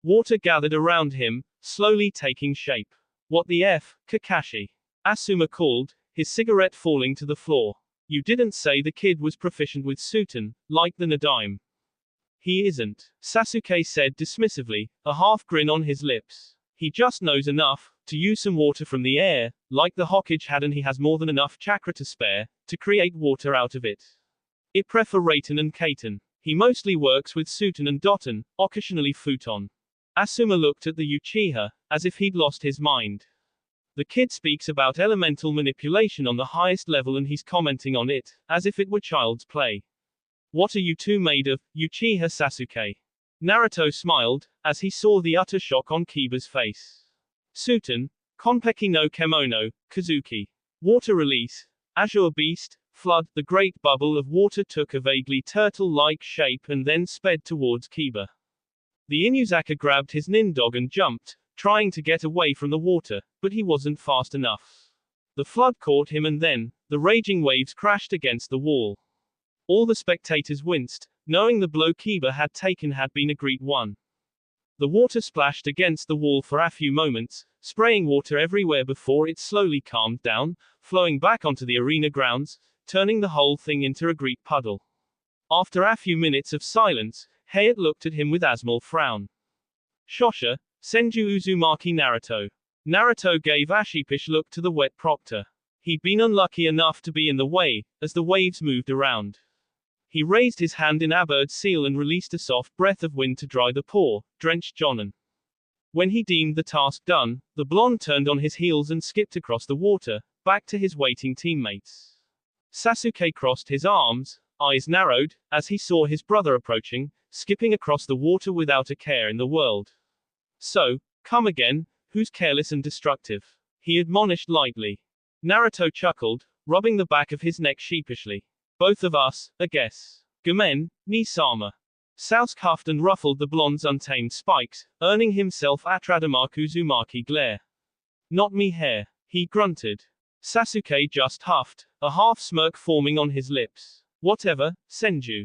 Water gathered around him, slowly taking shape. What the F, Kakashi? Asuma called, his cigarette falling to the floor. You didn't say the kid was proficient with Suten, like the Nadaime. He isn't, Sasuke said dismissively, a half grin on his lips. He just knows enough to use some water from the air, like the Hokage had, and he has more than enough chakra to spare to create water out of it. I prefer Raiten and Kaiten. He mostly works with Suten and Doton, occasionally Futon. Asuma looked at the Uchiha, as if he'd lost his mind. The kid speaks about elemental manipulation on the highest level and he's commenting on it, as if it were child's play. What are you two made of, Uchiha Sasuke? Naruto smiled, as he saw the utter shock on Kiba's face. Suten, Konpeki no Kemono, Kazuki. Water release. Azure Beast, Flood, the great bubble of water took a vaguely turtle-like shape and then sped towards Kiba. The Inuzaka grabbed his Nindog and jumped, trying to get away from the water, but he wasn't fast enough. The flood caught him and then, the raging waves crashed against the wall. All the spectators winced, knowing the blow Kiba had taken had been a great one. The water splashed against the wall for a few moments, spraying water everywhere before it slowly calmed down, flowing back onto the arena grounds, turning the whole thing into a great puddle. After a few minutes of silence, Hayate looked at him with a small frown. Shosha, Senju Uzumaki Naruto. Naruto gave a sheepish look to the wet proctor. He'd been unlucky enough to be in the way, as the waves moved around. He raised his hand in a bird seal and released a soft breath of wind to dry the poor, drenched Jonin. When he deemed the task done, the blonde turned on his heels and skipped across the water, back to his waiting teammates. Sasuke crossed his arms, eyes narrowed, as he saw his brother approaching, skipping across the water without a care in the world. So, come again, who's careless and destructive? He admonished lightly. Naruto chuckled, rubbing the back of his neck sheepishly. Both of us, I guess. Gomen, ni-sama. Sasuke huffed and ruffled the blonde's untamed spikes, earning himself a trademark Uzumaki glare. Not me hair, he grunted. Sasuke just huffed, a half smirk forming on his lips. Whatever, Senju.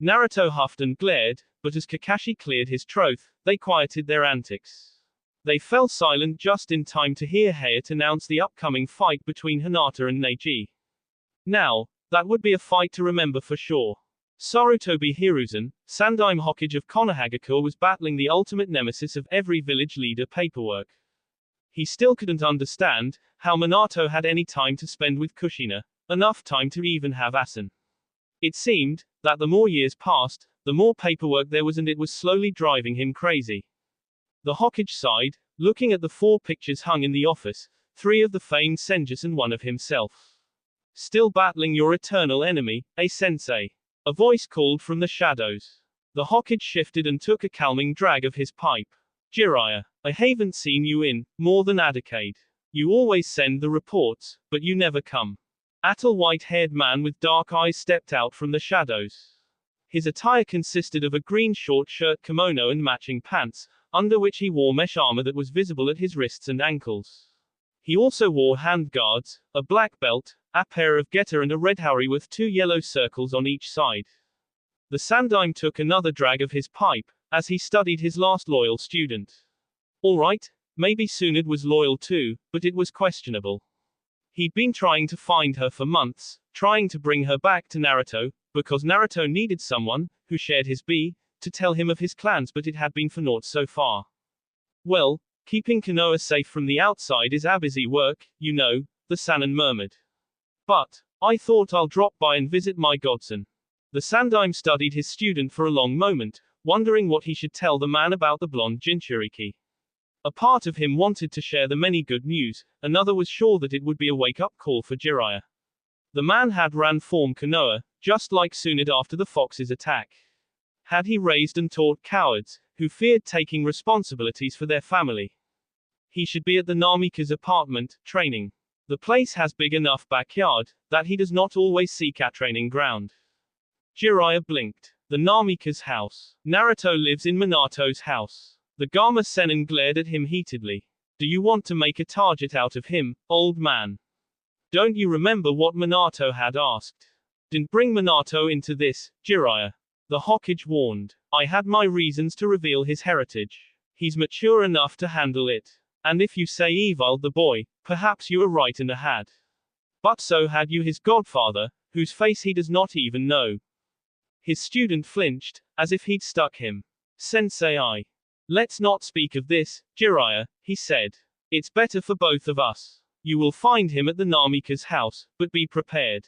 Naruto huffed and glared, but as Kakashi cleared his throat, they quieted their antics. They fell silent just in time to hear Hayate announce the upcoming fight between Hinata and Neji. Now, that would be a fight to remember for sure. Sarutobi Hiruzen, Sandaime Hokage of Konohagakure, was battling the ultimate nemesis of every village leader, Paperwork. He still couldn't understand how Minato had any time to spend with Kushina, enough time to even have Asen. It seemed that the more years passed, the more paperwork there was, and it was slowly driving him crazy. The Hokage sighed, looking at the 4 pictures hung in the office, 3 of the famed Senjus and 1 of himself. Still battling your eternal enemy, sensei? A voice called from the shadows. The Hokage shifted and took a calming drag of his pipe. Jiraiya, I haven't seen you in more than a decade. You always send the reports, but you never come. A tall white-haired man with dark eyes stepped out from the shadows. His attire consisted of a green short shirt, kimono and matching pants, under which he wore mesh armor that was visible at his wrists and ankles. He also wore handguards, a black belt, a pair of getter and a red haori with 2 yellow circles on each side. The Sandaime took another drag of his pipe, as he studied his last loyal student. Alright, maybe Tsunade was loyal too, but it was questionable. He'd been trying to find her for months, trying to bring her back to Naruto, because Naruto needed someone, who shared his B, to tell him of his plans, but it had been for naught so far. Well, keeping Konoha safe from the outside is a busy work, you know, the Sannin murmured. But I thought I'll drop by and visit my godson. The Sandaime studied his student for a long moment, wondering what he should tell the man about the blonde Jinchuriki. A part of him wanted to share the many good news, another was sure that it would be a wake-up call for Jiraiya. The man had ran from Konoha, just like Tsunade after the fox's attack. Had he raised and taught cowards, who feared taking responsibilities for their family. He should be at the Namika's apartment, training. The place has big enough backyard, that he does not always seek a training ground. Jiraiya blinked. The Namika's house. Naruto lives in Minato's house. The Gama Sennin glared at him heatedly. Do you want to make a target out of him, old man? Don't you remember what Minato had asked? Didn't bring Minato into this, Jiraiya. The Hokage warned. I had my reasons to reveal his heritage. He's mature enough to handle it. And if you say evil the boy, perhaps you are right in a had. But so had you his godfather, whose face he does not even know. His student flinched, as if he'd stuck him. Sensei. Let's not speak of this, Jiraiya, he said. It's better for both of us. You will find him at the Namika's house, but be prepared.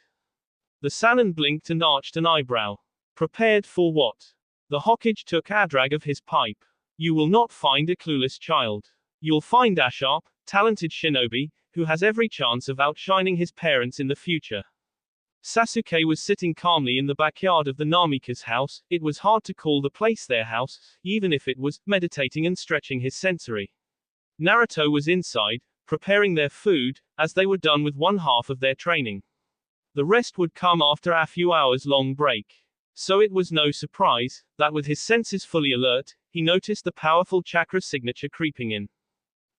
The Sannin blinked and arched an eyebrow. Prepared for what? The Hokage took a drag of his pipe. You will not find a clueless child. You'll find a sharp, talented shinobi, who has every chance of outshining his parents in the future. Sasuke was sitting calmly in the backyard of the Namika's house. It was hard to call the place their house, even if it was, meditating and stretching his sensory. Naruto was inside, preparing their food, as they were done with one half of their training. The rest would come after a few hours long break. So it was no surprise, that with his senses fully alert, he noticed the powerful chakra signature creeping in.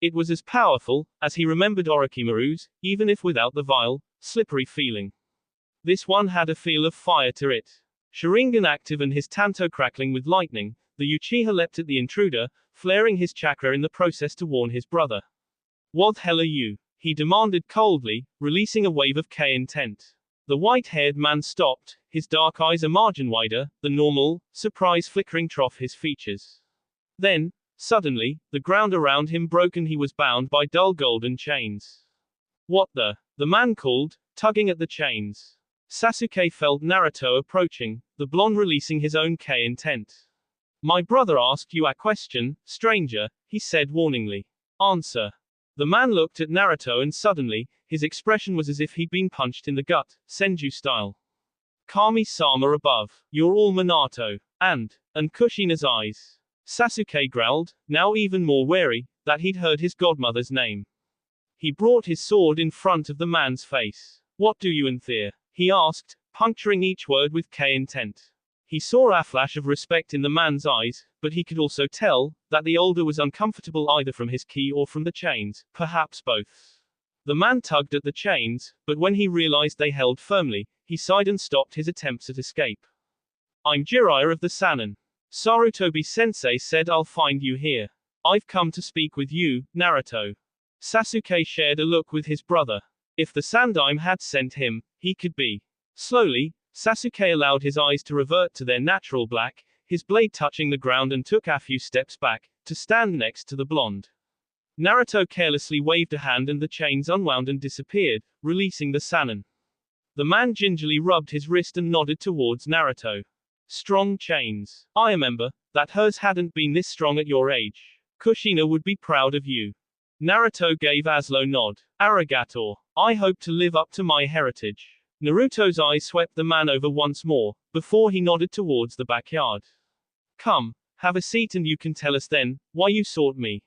It was as powerful, as he remembered Orochimaru's, even if without the vile, slippery feeling. This one had a feel of fire to it. Sharingan active and his tanto crackling with lightning, the Uchiha leapt at the intruder, flaring his chakra in the process to warn his brother. What hell are you? He demanded coldly, releasing a wave of K intent. The white-haired man stopped, his dark eyes a margin wider, the normal, surprise flickering trough his features. Then, suddenly, the ground around him broke and he was bound by dull golden chains. What the? The man called, tugging at the chains. Sasuke felt Naruto approaching, the blonde releasing his own K intent. My brother asked you a question, stranger, he said warningly. Answer. The man looked at Naruto and suddenly, his expression was as if he'd been punched in the gut, Senju style. Kami-sama above. You're all Minato. And Kushina's eyes. Sasuke growled, now even more wary, that he'd heard his godmother's name. He brought his sword in front of the man's face. What do you fear? He asked, puncturing each word with K intent. He saw a flash of respect in the man's eyes, but he could also tell that the older was uncomfortable either from his ki or from the chains, perhaps both. The man tugged at the chains, but when he realized they held firmly, he sighed and stopped his attempts at escape. I'm Jiraiya of the Sannin. Sarutobi-sensei said I'll find you here. I've come to speak with you, Naruto. Sasuke shared a look with his brother. If the Sandaime had sent him, he could be. Slowly, Sasuke allowed his eyes to revert to their natural black, his blade touching the ground and took a few steps back, to stand next to the blonde. Naruto carelessly waved a hand and the chains unwound and disappeared, releasing the Sannin. The man gingerly rubbed his wrist and nodded towards Naruto. Strong chains. I remember that hers hadn't been this strong at your age. Kushina would be proud of you. Naruto gave a slow nod. Arigato. I hope to live up to my heritage. Naruto's eyes swept the man over once more, before he nodded towards the backyard. Come, have a seat and you can tell us then, why you sought me.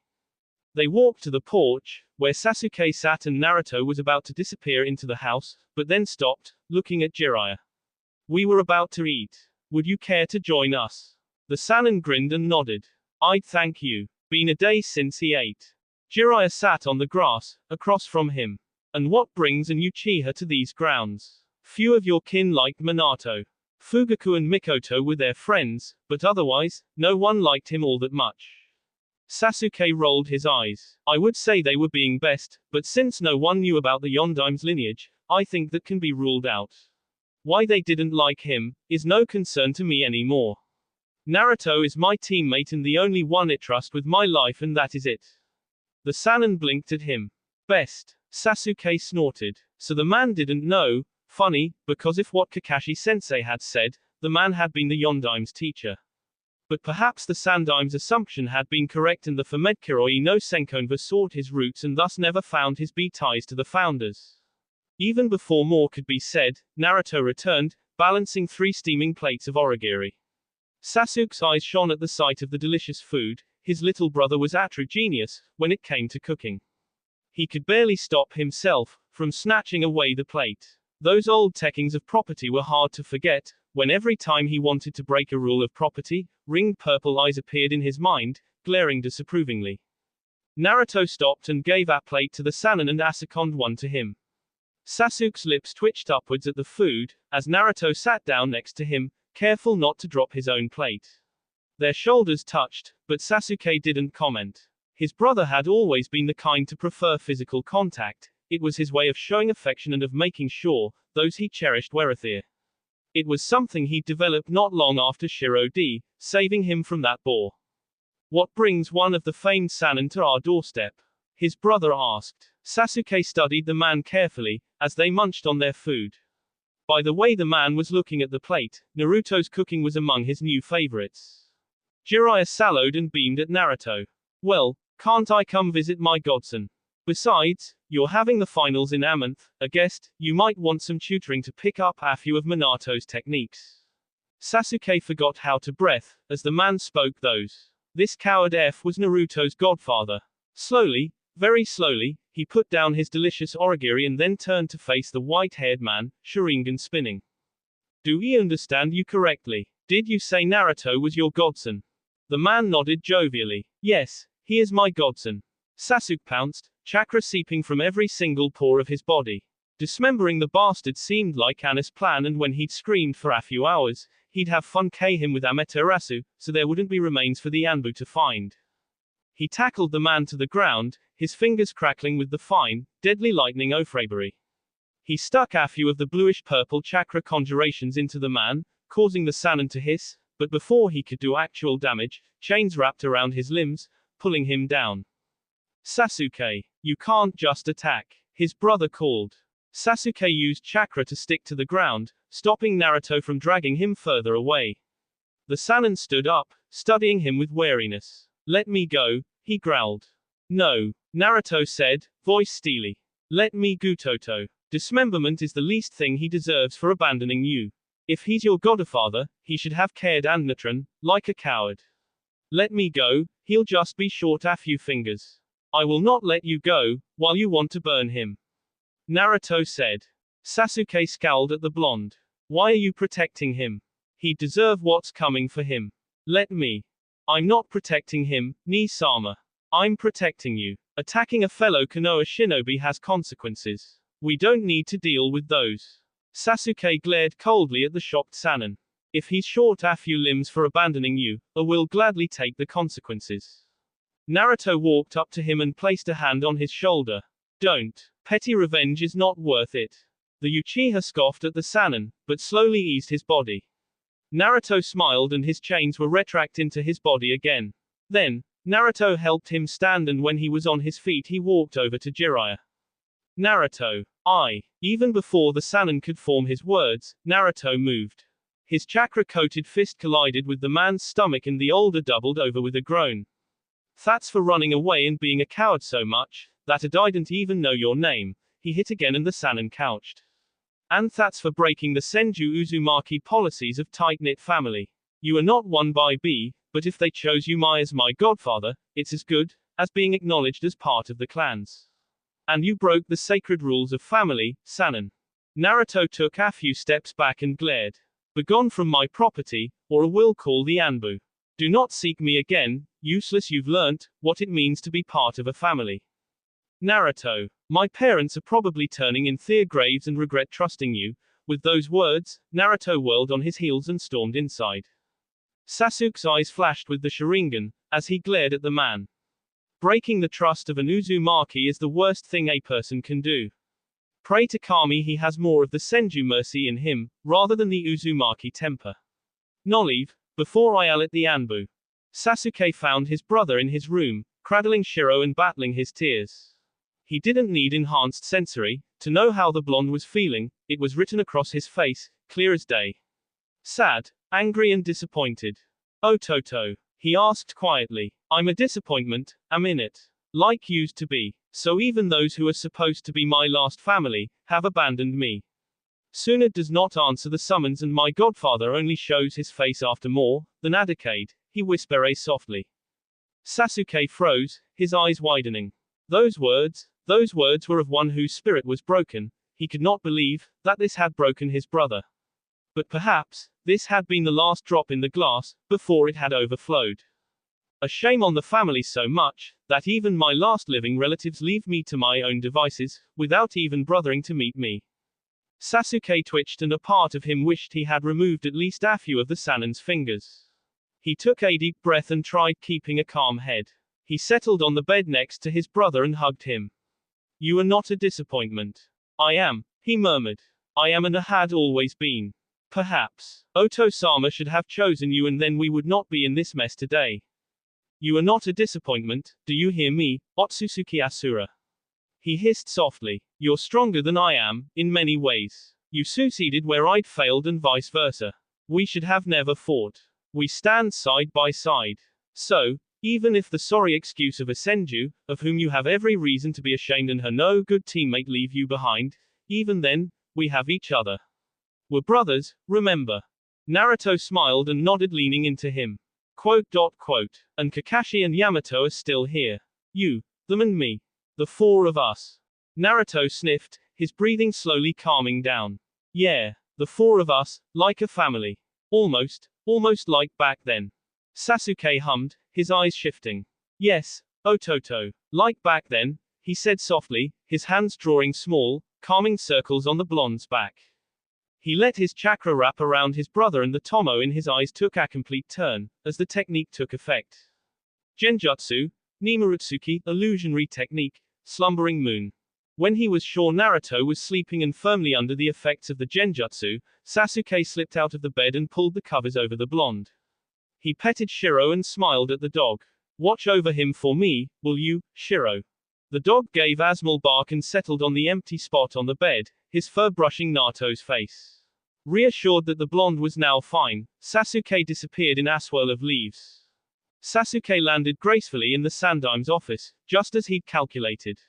They walked to the porch, where Sasuke sat and Naruto was about to disappear into the house, but then stopped, looking at Jiraiya. We were about to eat. Would you care to join us? The Sannin grinned and nodded. I'd thank you. Been a day since he ate. Jiraiya sat on the grass, across from him. And what brings an Uchiha to these grounds? Few of your kin liked Minato. Fugaku and Mikoto were their friends, but otherwise, no one liked him all that much. Sasuke rolled his eyes. I would say they were being best, but since no one knew about the Yondaim's lineage, I think that can be ruled out. Why they didn't like him, is no concern to me anymore. Naruto is my teammate and the only one I trust with my life and that is it. The Sannin blinked at him. Best. Sasuke snorted. So the man didn't know. Funny, because if what Kakashi-sensei had said, the man had been the Yondaim's teacher. But perhaps the Sandaim's assumption had been correct and the Famedkiroi no Senkonva sought his roots and thus never found his ties to the founders. Even before more could be said, Naruto returned, balancing 3 steaming plates of origiri. Sasuke's eyes shone at the sight of the delicious food. His little brother was a true genius when it came to cooking. He could barely stop himself from snatching away the plate. Those old techings of property were hard to forget, when every time he wanted to break a rule of property, ringed purple eyes appeared in his mind, glaring disapprovingly. Naruto stopped and gave a plate to the Sannin and a second one to him. Sasuke's lips twitched upwards at the food, as Naruto sat down next to him, careful not to drop his own plate. Their shoulders touched, but Sasuke didn't comment. His brother had always been the kind to prefer physical contact. It was his way of showing affection and of making sure those he cherished were there. It was something he'd developed not long after Shiro-D, saving him from that bore. What brings one of the famed Sannin to our doorstep? His brother asked. Sasuke studied the man carefully, as they munched on their food. By the way the man was looking at the plate, Naruto's cooking was among his new favorites. Jiraiya sallowed and beamed at Naruto. Well, can't I come visit my godson? Besides, you're having the finals in a month, a guest, you might want some tutoring to pick up a few of Minato's techniques. Sasuke forgot how to breath, as the man spoke those. This coward F was Naruto's godfather. Slowly, very slowly, he put down his delicious origiri and then turned to face the white-haired man, Sharingan spinning. Do we understand you correctly? Did you say Naruto was your godson? The man nodded jovially. Yes, he is my godson. Sasuke pounced, chakra seeping from every single pore of his body. Dismembering the bastard seemed like Anna's plan, and when he'd screamed for a few hours, he'd have fun K him with Amaterasu, so there wouldn't be remains for the Anbu to find. He tackled the man to the ground, his fingers crackling with the fine, deadly lightning ofrabery. He stuck a few of the bluish-purple chakra conjurations into the man, causing the Sannin to hiss, but before he could do actual damage, chains wrapped around his limbs, pulling him down. Sasuke, you can't just attack, his brother called. Sasuke used chakra to stick to the ground, stopping Naruto from dragging him further away. The Sannin stood up, studying him with wariness. Let me go, he growled. No, Naruto said, voice steely. Let me go Toto. Dismemberment is the least thing he deserves for abandoning you. If he's your godfather, he should have cared and natron, like a coward. Let me go, he'll just be short a few fingers. I will not let you go, while you want to burn him. Naruto said. Sasuke scowled at the blonde. Why are you protecting him? He'd deserve what's coming for him. Let me. I'm not protecting him, Ni-sama. I'm protecting you. Attacking a fellow Konoha shinobi has consequences. We don't need to deal with those. Sasuke glared coldly at the shocked Sannin. If he's short a few limbs for abandoning you, I will gladly take the consequences. Naruto walked up to him and placed a hand on his shoulder. Don't. Petty revenge is not worth it. The Uchiha scoffed at the Sannin, but slowly eased his body. Naruto smiled and his chains were retracted into his body again. Then, Naruto helped him stand, and when he was on his feet he walked over to Jiraiya. Naruto. Even before the Sannin could form his words, Naruto moved. His chakra-coated fist collided with the man's stomach and the older doubled over with a groan. That's for running away and being a coward so much, that I didn't even know your name, he hit again and the Sannin couched. And that's for breaking the Senju Uzumaki policies of tight-knit family. You are not one by B, but if they chose you as my godfather, it's as good as being acknowledged as part of the clans. And you broke the sacred rules of family, Sannin. Naruto took a few steps back and glared. Begone from my property, or I will call the Anbu. Do not seek me again, useless. You've learnt what it means to be part of a family. Naruto. My parents are probably turning in their graves and regret trusting you. With those words, Naruto whirled on his heels and stormed inside. Sasuke's eyes flashed with the Sharingan, as he glared at the man. Breaking the trust of an Uzumaki is the worst thing a person can do. Pray to Kami he has more of the Senju mercy in him, rather than the Uzumaki temper. Nolive, before I yell at the Anbu. Sasuke found his brother in his room, cradling Shiro and battling his tears. He didn't need enhanced sensory to know how the blonde was feeling, it was written across his face, clear as day. Sad, angry and disappointed. Ototo, he asked quietly. I'm a disappointment, I'm in it. Like used to be. So even those who are supposed to be my last family, have abandoned me. Suna does not answer the summons and my godfather only shows his face after more than a decade, he whispered softly. Sasuke froze, his eyes widening. Those words were of one whose spirit was broken, he could not believe that this had broken his brother. But perhaps, this had been the last drop in the glass, before it had overflowed. A shame on the family so much, that even my last living relatives leave me to my own devices, without even bothering to meet me. Sasuke twitched and a part of him wished he had removed at least a few of the Sannin's fingers. He took a deep breath and tried keeping a calm head. He settled on the bed next to his brother and hugged him. You are not a disappointment. I am, he murmured. I am and I had always been. Perhaps, Oto-sama should have chosen you and then we would not be in this mess today. You are not a disappointment, do you hear me, Otsutsuki Ashura? He hissed softly. You're stronger than I am, in many ways. You succeeded where I'd failed and vice versa. We should have never fought. We stand side by side. So, even if the sorry excuse of a Senju, of whom you have every reason to be ashamed and her no good teammate leave you behind, even then, we have each other. We're brothers, remember. Naruto smiled and nodded leaning into him. And Kakashi and Yamato are still here. You, them and me. The four of us. Naruto sniffed, his breathing slowly calming down. Yeah, the four of us, like a family. Almost like back then. Sasuke hummed, his eyes shifting. Yes, Ototo, like back then, he said softly, his hands drawing small, calming circles on the blonde's back. He let his chakra wrap around his brother and the tomo in his eyes took a complete turn, as the technique took effect. Genjutsu, Nimarutsuki, illusionary technique, slumbering moon. When he was sure Naruto was sleeping and firmly under the effects of the Genjutsu, Sasuke slipped out of the bed and pulled the covers over the blonde. He petted Shiro and smiled at the dog. Watch over him for me, will you, Shiro? The dog gave a small bark and settled on the empty spot on the bed, his fur brushing Naruto's face. Reassured that the blonde was now fine, Sasuke disappeared in a swirl of leaves. Sasuke landed gracefully in the Sandaim's office, just as he'd calculated.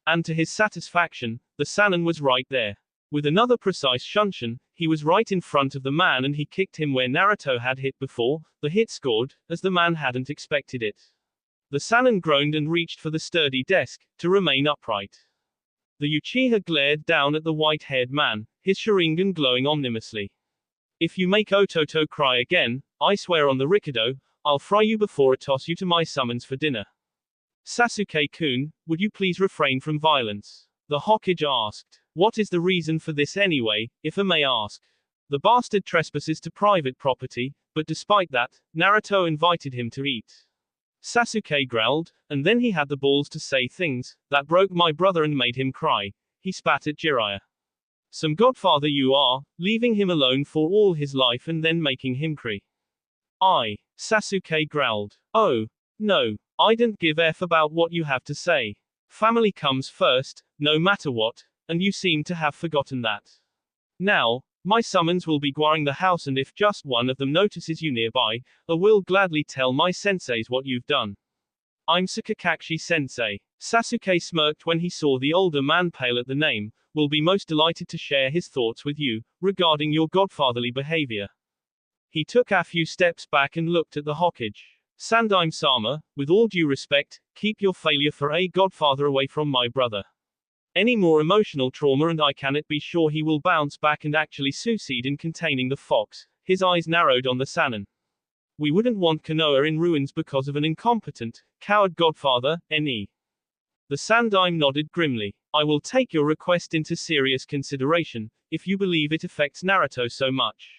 And to his satisfaction, the Sannin was right there. With another precise shunshin, he was right in front of the man and he kicked him where Naruto had hit before, the hit scored, as the man hadn't expected it. The Sannin groaned and reached for the sturdy desk, to remain upright. The Uchiha glared down at the white-haired man, his Sharingan glowing ominously. If you make Ototo cry again, I swear on the Rikudo, I'll fry you before I toss you to my summons for dinner. Sasuke-kun, would you please refrain from violence? The Hokage asked. What is the reason for this anyway, if I may ask? The bastard trespasses to private property, but despite that, Naruto invited him to eat. Sasuke growled, and then he had the balls to say things that broke my brother and made him cry. He spat at Jiraiya. Some godfather you are, leaving him alone for all his life and then making him cry. Sasuke growled. Oh, no. I don't give F about what you have to say. Family comes first, no matter what, and you seem to have forgotten that. Now, my summons will be guarding the house, and if just one of them notices you nearby, I will gladly tell my senseis what you've done. I'm Sakakakshi sensei. Sasuke smirked when he saw the older man, pale at the name, will be most delighted to share his thoughts with you, regarding your godfatherly behavior. He took a few steps back and looked at the Hokage. Sandaime-sama, with all due respect, keep your failure for a godfather away from my brother. Any more emotional trauma and I cannot be sure he will bounce back and actually succeed in containing the fox. His eyes narrowed on the Sannin. We wouldn't want Konoha in ruins because of an incompetent, coward godfather, ne. The Sandaime nodded grimly. I will take your request into serious consideration, if you believe it affects Naruto so much.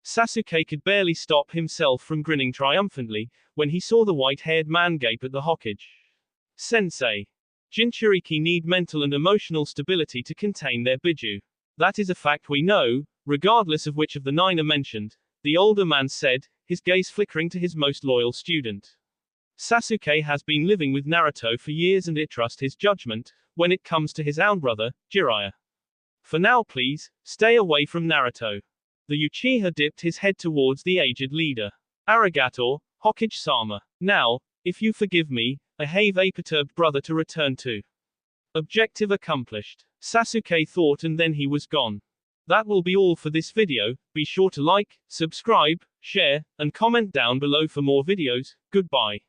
Sasuke could barely stop himself from grinning triumphantly, when he saw the white-haired man gape at the Hokage. Sensei. Jinchuriki need mental and emotional stability to contain their biju. That is a fact we know, regardless of which of the 9 are mentioned, the older man said, his gaze flickering to his most loyal student. Sasuke has been living with Naruto for years and I trust his judgment, when it comes to his own brother, Jiraiya. For now please, stay away from Naruto. The Uchiha dipped his head towards the aged leader. Arigato, Hokage-sama. Now, if you forgive me, I have a perturbed brother to return to. Objective accomplished. Sasuke thought, and then he was gone. That will be all for this video. Be sure to like, subscribe, share, and comment down below for more videos. Goodbye.